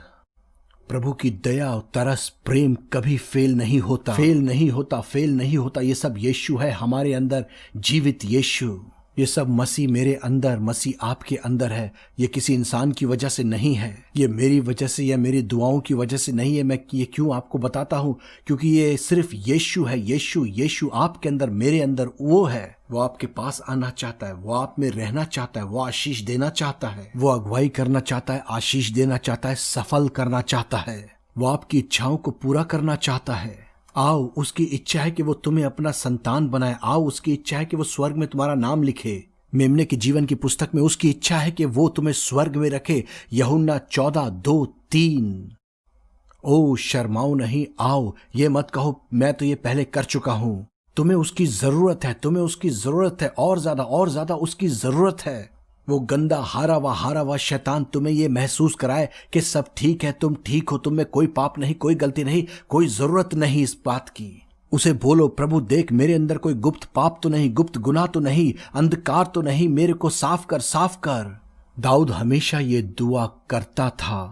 प्रभु की दया, तरस, प्रेम कभी फेल नहीं होता, फेल नहीं होता, फेल नहीं होता। ये सब यीशु है हमारे अंदर, जीवित यीशु। ये सब मसीह मेरे अंदर, मसीह आपके अंदर है। ये किसी इंसान की वजह से नहीं है, ये मेरी वजह से या मेरी दुआओं की वजह से नहीं है। मैं ये क्यों आपको बताता हूं? क्योंकि ये सिर्फ यीशु है। यीशु, यीशु आपके अंदर, मेरे अंदर वो है। वो आपके पास आना चाहता है, वो आप में रहना चाहता है, वो आशीष देना चाहता है, वो अगुवाई करना चाहता है, आशीष देना चाहता है, सफल करना चाहता है, वो आपकी इच्छाओं को पूरा करना चाहता है। आओ, उसकी इच्छा है कि वो तुम्हें अपना संतान बनाए। आओ, उसकी इच्छा है कि वो स्वर्ग में तुम्हारा नाम लिखे। मेमने के जीवन की पुस्तक में उसकी इच्छा है कि वो तुम्हें स्वर्ग में रखे। यूहन्ना 14:2-3। ओ शर्माओ नहीं, आओ। ये मत कहो मैं तो ये पहले कर चुका हूं। तुम्हें उसकी जरूरत है, तुम्हें उसकी जरूरत है, और ज्यादा उसकी जरूरत है। वो गंदा हारा हुआ शैतान तुम्हें ये महसूस कराए कि सब ठीक है, तुम ठीक हो, तुम में कोई पाप नहीं, कोई गलती नहीं, कोई जरूरत नहीं इस बात की। उसे बोलो, प्रभु देख, मेरे अंदर कोई गुप्त पाप तो नहीं, गुप्त गुनाह तो नहीं, अंधकार तो नहीं, मेरे को साफ कर, साफ कर। दाऊद हमेशा ये दुआ करता था,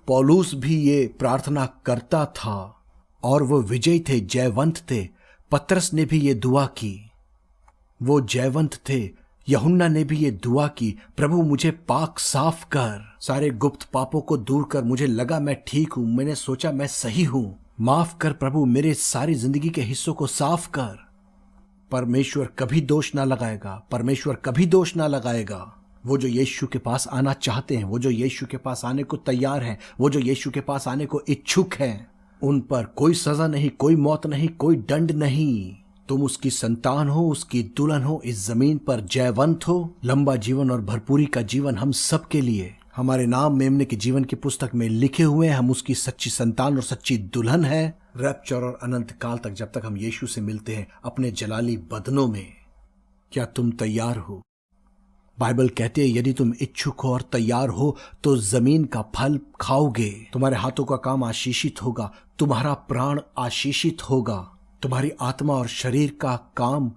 पौलुस भी ये प्रार्थना करता था, और वो विजयी थे, जयवंत थे। पतरस ने भी ये दुआ की, वो जयवंत थे। यूहन्ना ने भी ये दुआ की, प्रभु मुझे पाक साफ कर, सारे गुप्त पापों को दूर कर। मुझे लगा मैं ठीक हूं, मैंने सोचा मैं सही हूं, माफ कर प्रभु, मेरे सारी जिंदगी के हिस्सों को साफ कर। परमेश्वर कभी दोष ना लगाएगा, परमेश्वर कभी दोष ना लगाएगा। वो जो यीशु के पास आना चाहते हैं, वो जो यीशु के पास आने को तैयार हैं, वो जो यीशु के पास आने को इच्छुक हैं, उन पर कोई सजा नहीं, कोई मौत नहीं, कोई दंड नहीं। तुम उसकी संतान हो, उसकी दुल्हन हो, इस जमीन पर जयवंत हो। लंबा जीवन और भरपूरी का जीवन हम सब के लिए, हमारे नाम मेमने के जीवन की पुस्तक में लिखे हुए हैं। हम उसकी सच्ची संतान और सच्ची दुल्हन है। रैप्चर और अनंत काल तक, जब तक हम यीशु से मिलते हैं अपने जलाली बदनों में। क्या तुम तैयार हो? बाइबल कहते हैं यदि तुम इच्छुक हो और तैयार हो तो जमीन का फल खाओगे। तुम्हारे हाथों का काम आशीषित होगा, तुम्हारा प्राण आशीषित होगा, तुम्हारी आत्मा और शरीर का काम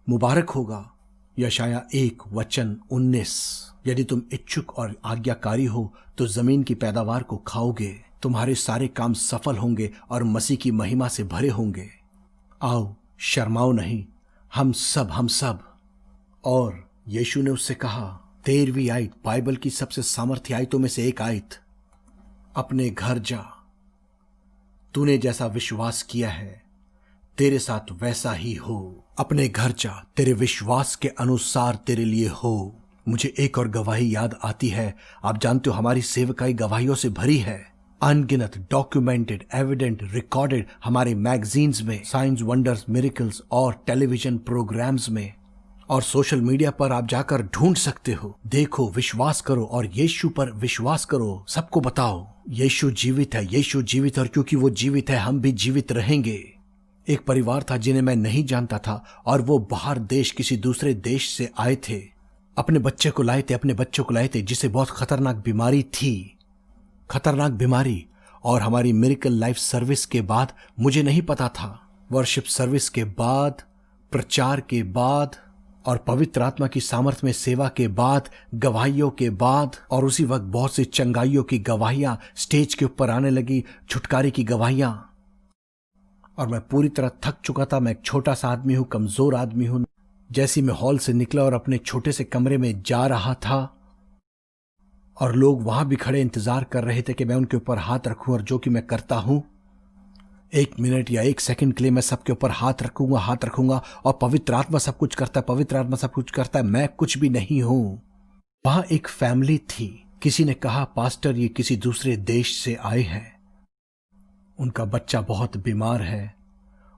मुबारक होगा। यशाया 1:19। यदि तुम इच्छुक और आज्ञाकारी हो तो जमीन की पैदावार को खाओगे, तुम्हारे सारे काम सफल होंगे और मसीह की महिमा से भरे होंगे। आओ, शर्माओ नहीं, हम सब। और यीशु ने उससे कहा, 13वीं आयत, बाइबल की सबसे सामर्थ्य आयतों में से एक आयत, अपने घर जा, तूने जैसा विश्वास किया है तेरे साथ वैसा ही हो। अपने घर जा, तेरे विश्वास के अनुसार तेरे लिए हो। मुझे एक और गवाही याद आती है। आप जानते हो हमारी सेवकाई गवाहियों से भरी है, अनगिनत, डॉक्यूमेंटेड, एविडेंट, रिकॉर्डेड, हमारे मैगजीन्स में, साइंस, वंडर्स, मिरेकल्स और टेलीविजन प्रोग्राम्स में, और सोशल मीडिया पर आप जाकर ढूंढ सकते हो। देखो, विश्वास करो और यीशु पर विश्वास करो। सबको बताओ यीशु जीवित है, यीशु जीवित है, और क्योंकि वो जीवित है हम भी जीवित रहेंगे। एक परिवार था जिन्हें मैं नहीं जानता था, और वो बाहर देश, किसी दूसरे देश से आए थे। अपने बच्चे को लाए थे जिसे बहुत खतरनाक बीमारी थी, खतरनाक बीमारी। और हमारी मिरेकल लाइफ सर्विस के बाद, मुझे नहीं पता था, वर्शिप सर्विस के बाद प्रचार के बाद और पवित्र आत्मा की सामर्थ्य में सेवा के बाद, गवाहियों के बाद, और उसी वक्त बहुत सी चंगाइयों की गवाहियां स्टेज के ऊपर आने लगी, छुटकारे की गवाहियां। और मैं पूरी तरह थक चुका था। मैं एक छोटा सा आदमी हूं, कमजोर आदमी हूं। जैसी मैं हॉल से निकला और अपने छोटे से कमरे में जा रहा था, और लोग वहां भी खड़े इंतजार कर रहे थे कि मैं उनके ऊपर हाथ रखूं, और जो कि मैं करता हूं। 1 मिनट या 1 सेकंड के लिए मैं सबके ऊपर हाथ रखूंगा, और पवित्र आत्मा सब कुछ करता है, पवित्र आत्मा सब कुछ करता है, मैं कुछ भी नहीं हूं। वहां एक फैमिली थी। किसी ने कहा, पास्टर ये किसी दूसरे देश से आए हैं, उनका बच्चा बहुत बीमार है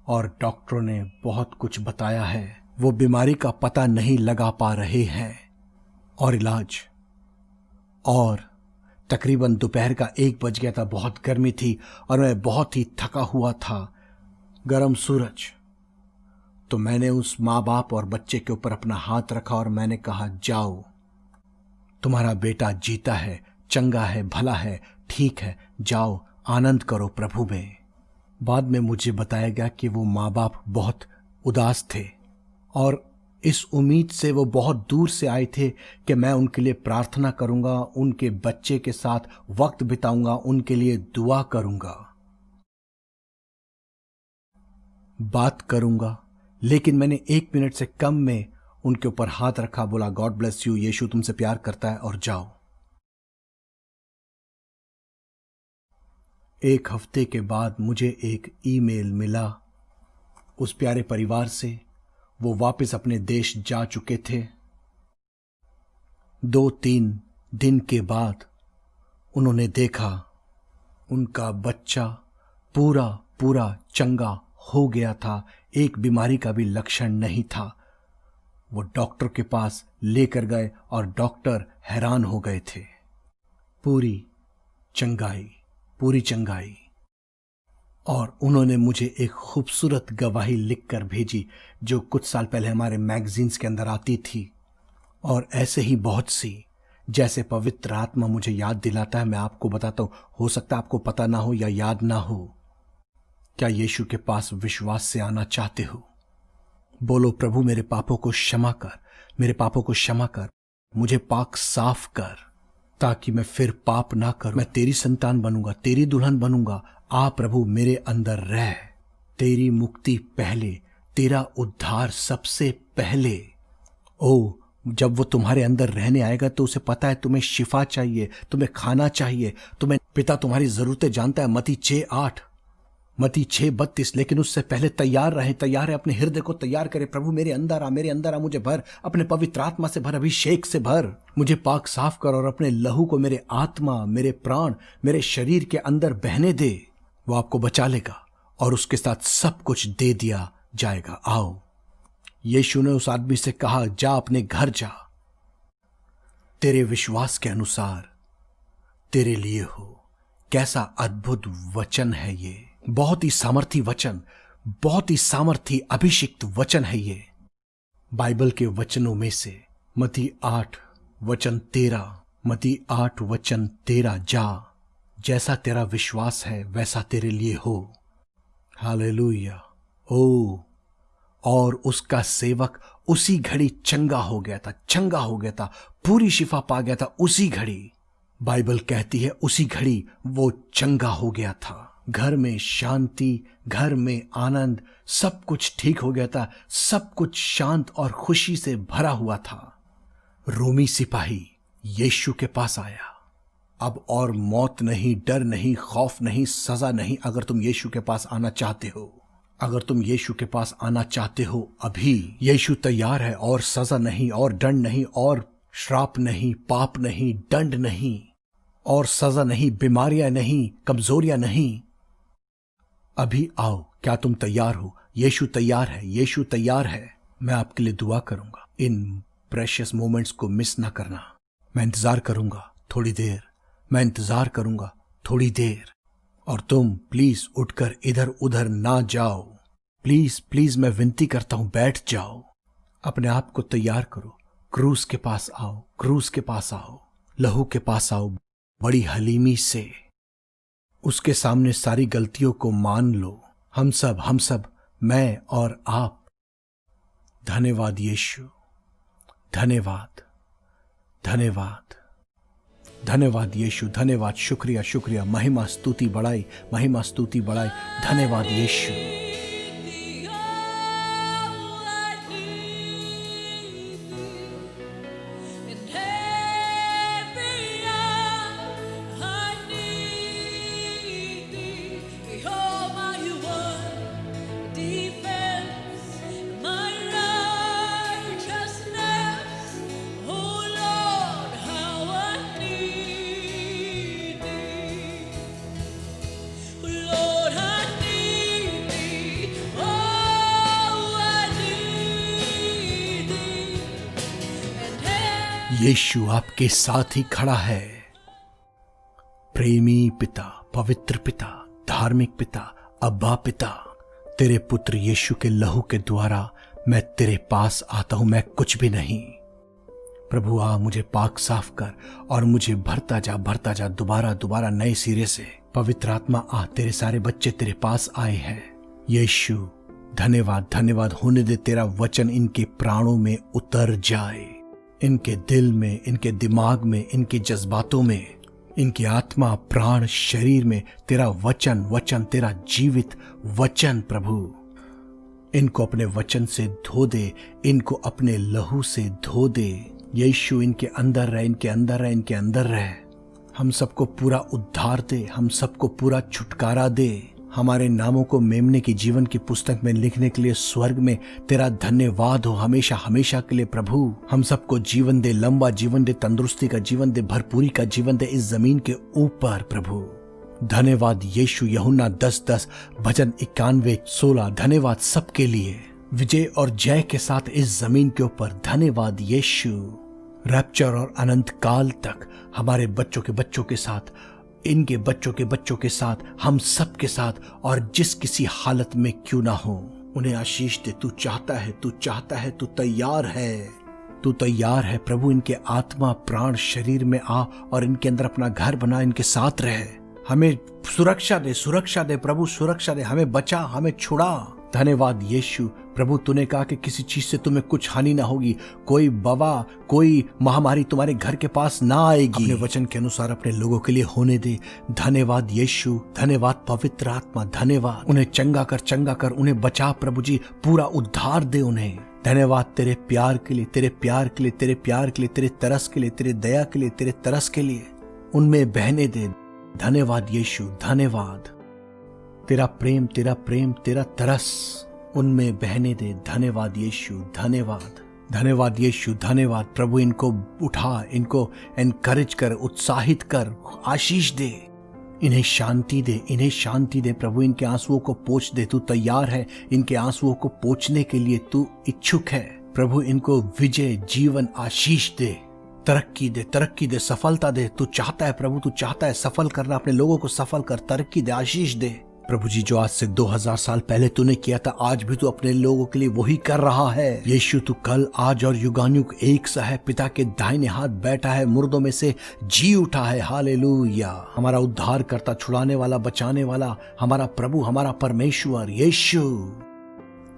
और डॉक्टरों ने बहुत कुछ बताया है, वो बीमारी का पता नहीं लगा पा रहे हैं और इलाज। और तकरीबन दोपहर का 1 बज गया था, बहुत गर्मी थी और मैं बहुत ही थका हुआ था, गरम सूरज। तो मैंने उस माँ बाप और बच्चे के ऊपर अपना हाथ रखा और मैंने कहा, जाओ, तुम्हारा बेटा जीता है, चंगा है, भला है, ठीक है, जाओ, आनंद करो प्रभु में। बाद में मुझे बताया गया कि वो माँ बाप बहुत उदास थे और इस उम्मीद से वो बहुत दूर से आए थे कि मैं उनके लिए प्रार्थना करूंगा, उनके बच्चे के साथ वक्त बिताऊंगा, उनके लिए दुआ करूंगा, बात करूंगा। लेकिन मैंने 1 मिनट से कम में उनके ऊपर हाथ रखा, बोला, गॉड ब्लेस यू, यीशु तुमसे प्यार करता है और जाओ। 1 हफ्ते के बाद मुझे एक ईमेल मिला उस प्यारे परिवार से। वो वापस अपने देश जा चुके थे। 2-3 दिन के बाद उन्होंने देखा उनका बच्चा पूरा पूरा चंगा हो गया था, एक बीमारी का भी लक्षण नहीं था। वो डॉक्टर के पास लेकर गए और डॉक्टर हैरान हो गए थे। पूरी चंगाई। और उन्होंने मुझे एक खूबसूरत गवाही लिखकर भेजी जो कुछ साल पहले हमारे मैगजीन्स के अंदर आती थी। और ऐसे ही बहुत सी, जैसे पवित्र आत्मा मुझे याद दिलाता है, मैं आपको बताता हूं। हो सकता है आपको पता ना हो या याद ना हो। क्या यीशु के पास विश्वास से आना चाहते हो? बोलो, प्रभु मेरे पापों को क्षमा कर, मेरे पापों को क्षमा कर, मुझे पाक साफ कर, ताकि मैं फिर पाप ना करूं। मैं तेरी संतान बनूंगा, तेरी दुल्हन बनूंगा। आ प्रभु मेरे अंदर रह। तेरी मुक्ति पहले, तेरा उद्धार सबसे पहले। ओ, जब वो तुम्हारे अंदर रहने आएगा तो उसे पता है तुम्हें शिफा चाहिए, तुम्हें खाना चाहिए, तुम्हें पिता तुम्हारी जरूरतें जानता है। मत्ती 6:8, मत्ती 6:32। लेकिन उससे पहले तैयार है, अपने हृदय को तैयार करे। प्रभु मेरे अंदर आ, मुझे भर, अपने पवित्र आत्मा से भर, अभिषेक से भर, मुझे पाक साफ कर और अपने लहू को मेरे आत्मा, मेरे प्राण, मेरे शरीर के अंदर बहने दे। वो आपको बचा लेगा और उसके साथ सब कुछ दे दिया जाएगा। आओ, यीशु ने उस आदमी से कहा, जा अपने घर जा, तेरे विश्वास के अनुसार तेरे लिए हो। कैसा अद्भुत वचन है ये, बहुत ही सामर्थी वचन, बहुत ही सामर्थी अभिषिक्त वचन है ये बाइबल के वचनों में से। मत्ती 8:13, जा, जैसा तेरा विश्वास है वैसा तेरे लिए हो। हालेलुया। ओ, और उसका सेवक उसी घड़ी चंगा हो गया था, पूरी शिफा पा गया था उसी घड़ी। बाइबल कहती है उसी घड़ी वो चंगा हो गया था। घर में शांति, घर में आनंद, सब कुछ ठीक हो गया था, सब कुछ शांत और खुशी से भरा हुआ था। रोमी सिपाही यीशु के पास आया। अब और मौत नहीं, डर नहीं, खौफ नहीं, सजा नहीं। अगर तुम यीशु के पास आना चाहते हो, अभी यीशु तैयार है। और सजा नहीं, और दंड नहीं, और श्राप नहीं, पाप नहीं, दंड नहीं, और सजा नहीं, बीमारियां नहीं, कमजोरियां नहीं। अभी आओ। क्या तुम तैयार हो? यीशु तैयार है। मैं आपके लिए दुआ करूंगा। इन प्रेशियस मोमेंट्स को मिस ना करना। मैं इंतजार करूंगा थोड़ी देर, और तुम प्लीज उठकर इधर उधर ना जाओ। प्लीज मैं विनती करता हूं, बैठ जाओ, अपने आप को तैयार करो। क्रूस के पास आओ, लहू के पास आओ, बड़ी हलीमी से उसके सामने सारी गलतियों को मान लो। हम सब, मैं और आप, धन्यवाद यीशु, धन्यवाद, धन्यवाद, धन्यवाद यीशु, धन्यवाद, शुक्रिया, शुक्रिया, महिमा स्तुति बढ़ाई, महिमा स्तुति बढ़ाई, धन्यवाद यीशु। यीशु आपके साथ ही खड़ा है। प्रेमी पिता, पवित्र पिता, धार्मिक पिता, अब्बा पिता, तेरे पुत्र यीशु के लहू के द्वारा मैं तेरे पास आता हूं। मैं कुछ भी नहीं। प्रभु आ मुझे पाक साफ कर और मुझे भरता जा दोबारा दोबारा नए सिरे से। पवित्र आत्मा आ, तेरे सारे बच्चे तेरे पास आए हैं। यीशु धन्यवाद, धन्यवाद होने दे तेरा वचन इनके प्राणों में उतर जाए, इनके दिल में, इनके दिमाग में, इनके जज्बातों में, इनकी आत्मा, प्राण, शरीर में तेरा वचन, वचन तेरा जीवित वचन प्रभु इनको अपने वचन से धो दे, इनको अपने लहू से धो दे। यीशु इनके अंदर रहे, इनके अंदर रहे, इनके अंदर रहे। हम सबको पूरा उद्धार दे, हम सबको पूरा छुटकारा दे। हमारे नामों को मेमने की जीवन की पुस्तक में लिखने के लिए स्वर्ग में तेरा धन्यवाद हो हमेशा हमेशा के लिए प्रभु। हम सबको जीवन दे, लंबा जीवन दे, तंदुरुस्ती का जीवन दे, भरपूरी का जीवन दे इस जमीन के ऊपर प्रभु। धन्यवाद यीशु। यूहन्ना 10:10, भजन 91:16। धन्यवाद सबके लिए, विजय और जय के साथ इस जमीन के ऊपर। धन्यवाद यीशु। रैप्चर और अनंत काल तक हमारे बच्चों के साथ, इनके बच्चों के साथ, हम सब के साथ, और जिस किसी हालत में क्यों ना हो उन्हें आशीष दे। तू चाहता है, तू चाहता है, तू तैयार है, तू तैयार है प्रभु। इनके आत्मा, प्राण, शरीर में आ और इनके अंदर अपना घर बना, इनके साथ रहे। हमें सुरक्षा दे, सुरक्षा दे प्रभु, सुरक्षा दे। हमें बचा, हमें छुड़ा। धन्यवाद यीशु। प्रभु तूने कहा कि किसी चीज से तुम्हें कुछ हानि ना होगी, कोई बवा, कोई महामारी तुम्हारे घर के पास ना आएगी। अपने वचन के अनुसार अपने लोगों के लिए होने दे। धन्यवाद यीशु, धन्यवाद पवित्र आत्मा, धन्यवाद। उन्हें चंगा कर, उन्हें बचा प्रभु जी, पूरा उद्धार दे उन्हें। धन्यवाद तेरे प्यार के लिए, तेरे प्यार के लिए, तेरे प्यार के लिए, तेरे तरस के लिए, तेरे दया के लिए, तेरे तरस के लिए उनमें बहने दे। धन्यवाद यीशु, धन्यवाद। तेरा प्रेम, तेरा प्रेम, तेरा तरस उनमें बहने दे। धन्यवाद यीशु, धन्यवाद, धन्यवाद यीशु, धन्यवाद। प्रभु इनको उठा, इनको एनकरेज कर, उत्साहित कर, आशीष दे, इन्हें शांति दे, इन्हें शांति दे प्रभु। इनके आंसुओं को पोंछ दे। तू तैयार है इनके आंसुओं को पोंछने के लिए, तू इच्छुक है प्रभु। इनको विजय, जीवन, आशीष दे, तरक्की दे, तरक्की दे, सफलता दे। तू चाहता है प्रभु, तू चाहता है सफल करना, अपने लोगों को सफल कर, तरक्की दे, आशीष दे प्रभु जी। जो आज से 2000 साल पहले तूने किया था, आज भी तू अपने लोगों के लिए वही कर रहा है। यीशु तू कल, आज और युगानुयुग एक सा है। पिता के दाहिने हाथ बैठा है, मुर्दों में से जी उठा है। हालेलुया। हमारा उद्धार करता, छुड़ाने वाला, बचाने वाला, हमारा प्रभु, हमारा परमेश्वर यीशु,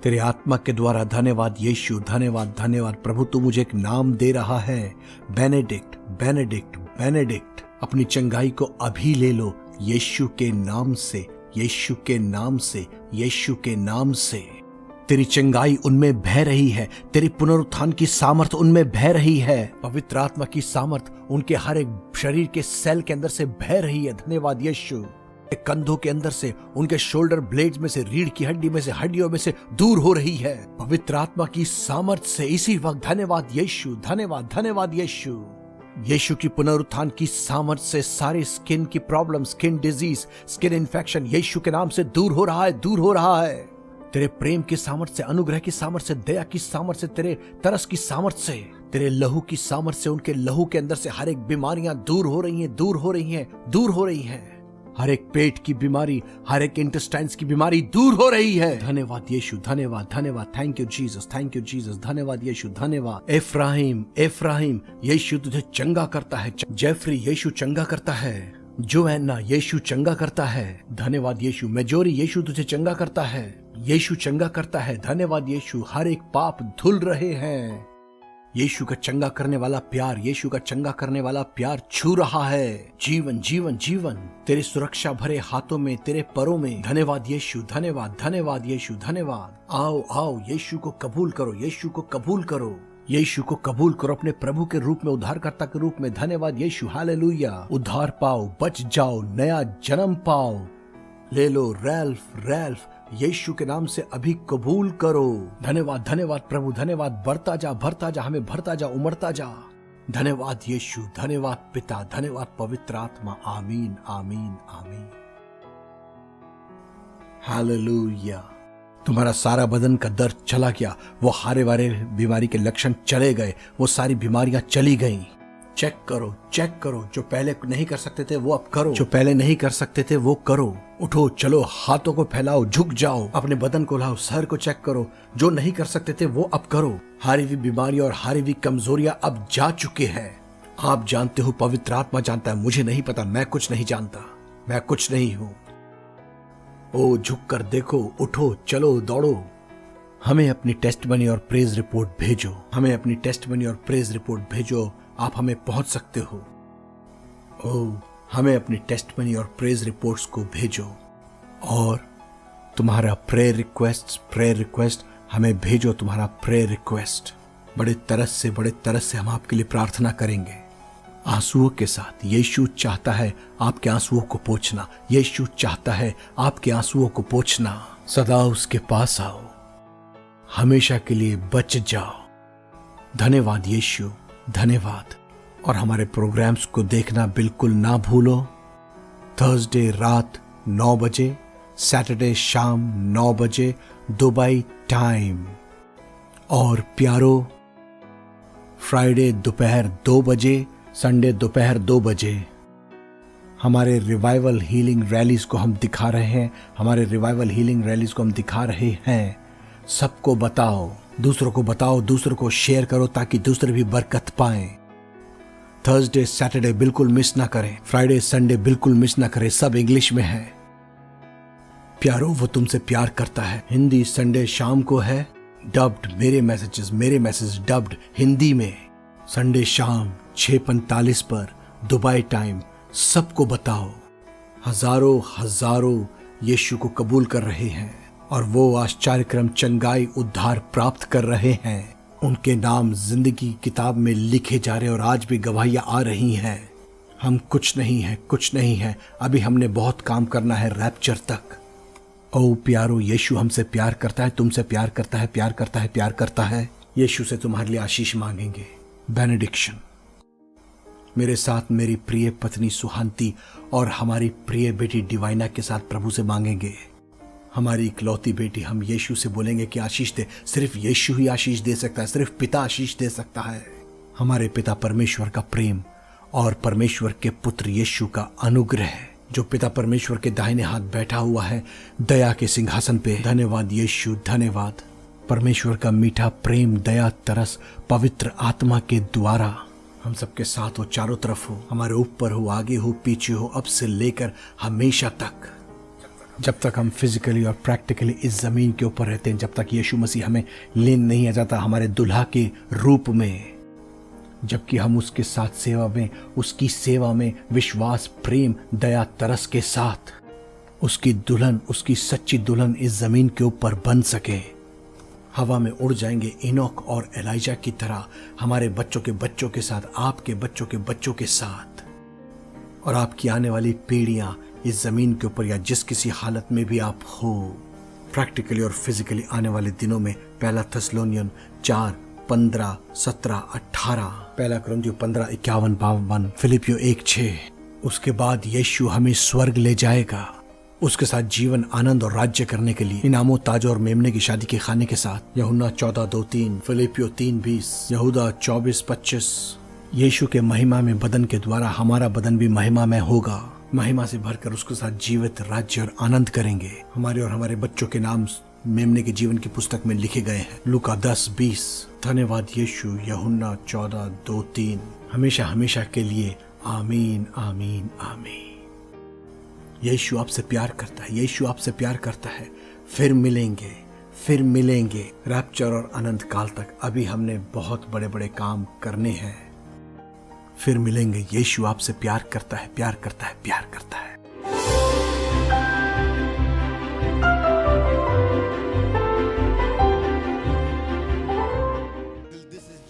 तेरे आत्मा के द्वारा। धन्यवाद यीशु, धन्यवाद, धन्यवाद प्रभु। तू मुझे एक नाम दे रहा है, बेनेडिक्ट, बेनेडिक्ट, बेनेडिक्ट। अपनी चंगाई को अभी ले लो यीशु के नाम से, यीशु के नाम से, यीशु के नाम से। तेरी चंगाई उनमें बह रही है, तेरी पुनरुत्थान की सामर्थ उनमें बह रही है। पवित्र आत्मा की सामर्थ उनके हर एक शरीर के सेल के अंदर से बह रही है। धन्यवाद यीशु। कंधों के अंदर से, उनके शोल्डर ब्लेड्स में से, रीढ़ की हड्डी में से, हड्डियों में से दूर हो रही है पवित्र आत्मा की सामर्थ से इसी वक्त। धन्यवाद यीशु, धन्यवाद, धन्यवाद यीशु। यीशु की पुनरुत्थान की सामर्थ्य से सारी स्किन की problem, skin disease, skin infection Yeshu के नाम से दूर हो रहा है, दूर हो रहा है। तेरे प्रेम की सामर्थ्य से, अनुग्रह की सामर्थ्य से, दया की सामर्थ्य से, तेरे तरस की सामर्थ्य से, तेरे लहू की सामर्थ्य से, उनके लहू के अंदर से हर एक बीमारियां दूर हो रही हैं, दूर हो रही हैं, दूर हो रही हैं। हर एक पेट की बीमारी, हर एक इंटेस्टाइन्स की बीमारी दूर हो रही है। धन्यवाद यीशु, धन्यवाद, धन्यवाद। Thank you Jesus, thank you Jesus. धन्यवाद यीशु, धन्यवाद। एफ्राहिम, एफ्राहिम, यीशु तुझे चंगा करता है। जेफरी, यीशु चंगा करता है। जोएन्ना, यीशु चंगा करता है। धन्यवाद यीशु। मेजोरी, यीशु तुझे चंगा करता है। यीशु चंगा करता है। धन्यवाद यीशु, हर एक पाप धुल रहे हैं। यीशु का चंगा करने वाला प्यार, यीशु का चंगा करने वाला प्यार छू रहा है। जीवन जीवन जीवन तेरे सुरक्षा भरे हाथों में, तेरे परों में। धन्यवाद यीशु, धन्यवाद धन्यवाद यीशु, धन्यवाद। आओ आओ, यीशु को कबूल करो, यीशु को कबूल करो, यीशु को कबूल करो अपने प्रभु के रूप में, उद्धारकर्ता के रूप में। धन्यवाद यीशु, हालेलुया। उद्धार पाओ, बच जाओ, नया जन्म पाओ। ले लो रैल्फ यीशु के नाम से अभी कबूल करो। धन्यवाद धन्यवाद प्रभु, धन्यवाद। बढ़ता जा, भरता जा, हमें भरता जा, उमड़ता जा। धन्यवाद यीशु, धन्यवाद पिता, धन्यवाद पवित्र आत्मा। आमीन आमीन आमीन। हालेलुया। तुम्हारा सारा बदन का दर्द चला गया, वो हारे वारे बीमारी के लक्षण चले गए, वो सारी बीमारियां चली गईं। चेक करो, चेक करो। जो पहले नहीं कर सकते थे वो अब करो, जो पहले नहीं कर सकते थे वो करो। उठो, चलो, हाथों को फैलाओ, झुक जाओ, अपने बदन को लाओ, सर को चेक करो। जो नहीं कर सकते थे वो अब करो। हारी हुई बीमारी और हारी हुई कमजोरियां अब जा चुके हैं। आप जानते हो, पवित्र आत्मा जानता है। मुझे नहीं पता, मैं कुछ नहीं जानता, मैं कुछ नहीं हूं। ओ झुक कर देखो, उठो, चलो, दौड़ो। हमें अपनी टेस्टमनी और प्रेज रिपोर्ट भेजो, हमें अपनी टेस्टमनी और प्रेज रिपोर्ट भेजो। आप हमें पहुंच सकते हो। ओ हमें अपनी टेस्टमनी और प्रेज रिपोर्ट्स को भेजो, और तुम्हारा प्रेयर रिक्वेस्ट हमें भेजो। तुम्हारा प्रेयर रिक्वेस्ट बड़े तरस से हम आपके लिए प्रार्थना करेंगे, आंसुओं के साथ। यीशु चाहता है आपके आंसुओं को पोंछना, यीशु चाहता है आपके आंसुओं को पोंछना। सदा उसके पास आओ, हमेशा के लिए बच जाओ। धन्यवाद यीशु, धन्यवाद। और हमारे प्रोग्राम्स को देखना बिल्कुल ना भूलो। थर्सडे रात 9 बजे, सैटरडे शाम 9 बजे दुबई टाइम, और प्यारो फ्राइडे दोपहर 2 बजे, संडे दोपहर 2 बजे। हमारे रिवाइवल हीलिंग रैलीज को हम दिखा रहे हैं, हमारे रिवाइवल हीलिंग रैलीज को हम दिखा रहे हैं। सबको बताओ, दूसरों को बताओ, दूसरों को शेयर करो, ताकि दूसरे भी बरकत पाएं। थर्सडे सैटरडे बिल्कुल मिस ना करें, फ्राइडे संडे बिल्कुल मिस ना करें। सब इंग्लिश में है। प्यारो, वो तुमसे प्यार करता है। हिंदी संडे शाम को है डब्ड, मेरे मैसेज डब्ड हिंदी में। संडे शाम 6:45 पर दुबई टाइम। सबको बताओ। हजारों यीशु को कबूल कर रहे हैं, और वो आश्चर्यक्रम चंगाई उद्धार प्राप्त कर रहे हैं। उनके नाम जिंदगी की किताब में लिखे जा रहे, और आज भी गवाहियां आ रही हैं। हम कुछ नहीं है। अभी हमने बहुत काम करना है रैप्चर तक। ओ प्यारो, यीशु हमसे प्यार करता है, तुमसे प्यार करता है। यीशु से तुम्हारे लिए आशीष मांगेंगे, बेनेडिक्शन। मेरे साथ मेरी प्रिय पत्नी सुहांती और हमारी प्रिय बेटी डिवाइना के साथ प्रभु से मांगेंगे। हमारी इकलौती बेटी, हम यीशु से बोलेंगे कि आशीष दे। सिर्फ यीशु ही आशीष दे सकता है, सिर्फ पिता आशीष दे सकता है। हमारे पिता परमेश्वर का प्रेम और परमेश्वर के पुत्र यीशु का अनुग्रह, जो पिता परमेश्वर के दाहिने हाथ बैठा हुआ है दया के सिंहासन पे। धन्यवाद यीशु, धन्यवाद। परमेश्वर का मीठा प्रेम, दया, तरस पवित्र आत्मा के द्वारा हम सबके साथ हो, चारों तरफ हो, हमारे ऊपर हो, आगे हो, पीछे हो, अब से लेकर हमेशा तक। जब तक हम फिजिकली और प्रैक्टिकली इस जमीन के ऊपर रहते हैं, जब तक यीशु मसीह हमें लेन नहीं आ जाता हमारे दुल्हा के रूप में, जबकि हम उसके साथ सेवा में, उसकी सेवा में विश्वास, प्रेम, दया, तरस के साथ उसकी दुल्हन, उसकी सच्ची दुल्हन इस जमीन के ऊपर बन सके। हवा में उड़ जाएंगे इनोक और एलाइजा की तरह, हमारे बच्चों के बच्चों के साथ, आपके बच्चों के बच्चों के साथ, और आपकी आने वाली पीढ़ियां इस जमीन के ऊपर, या जिस किसी हालत में भी आप हो, प्रैक्टिकली और फिजिकली आने वाले दिनों में। 1 थेसलोनियन 4:15, 17, 18, 1 कुरिन्थियों 15:51, 52, फिलिपियो 1:6। उसके बाद यीशु हमें स्वर्ग ले जाएगा, उसके साथ जीवन, आनंद और राज्य करने के लिए, इनामों, ताजों और मेमने की शादी के खाने के साथ। यूहन्ना 14:2-3, फिलिपियो 3:20, यहूदा 24:25। यीशु के महिमा में बदन के द्वारा हमारा बदन भी महिमा में होगा, महिमा से भरकर उसके साथ जीवित, राज्य और आनंद करेंगे। हमारे और हमारे बच्चों के नाम मेमने के जीवन की पुस्तक में लिखे गए हैं। लूका 10:20। धन्यवाद यीशु। यूहन्ना 14:2-3। हमेशा हमेशा के लिए आमीन आमीन आमीन। यीशु आपसे प्यार करता है, यीशु आपसे प्यार करता है। फिर मिलेंगे, फिर मिलेंगे रैप्चर और अनंत काल तक। अभी हमने बहुत बड़े बड़े काम करने हैं। फिर मिलेंगे। यीशु आपसे प्यार करता है, प्यार करता है, प्यार करता है।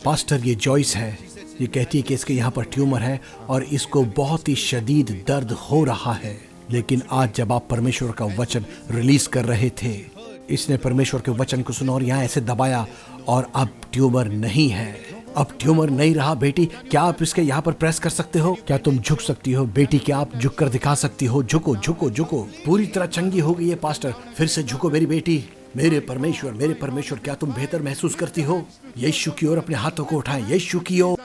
पास्टर, ये जॉइस है, ये कहती है कि इसके यहाँ पर ट्यूमर है और इसको बहुत ही शदीद दर्द हो रहा है। लेकिन आज जब आप परमेश्वर का वचन रिलीज कर रहे थे, इसने परमेश्वर के वचन को सुना और यहाँ ऐसे दबाया और अब ट्यूमर नहीं है, अब ट्यूमर नहीं रहा। बेटी, क्या आप इसके यहाँ पर प्रेस कर सकते हो? क्या तुम झुक सकती हो? बेटी, क्या आप झुक कर दिखा सकती हो? झुको झुको झुको। पूरी तरह चंगी हो गई है पास्टर। फिर से झुको मेरी बेटी। मेरे परमेश्वर, क्या तुम बेहतर महसूस करती हो? यीशु की ओर अपने हाथों को उठाएं, यीशु की ओर।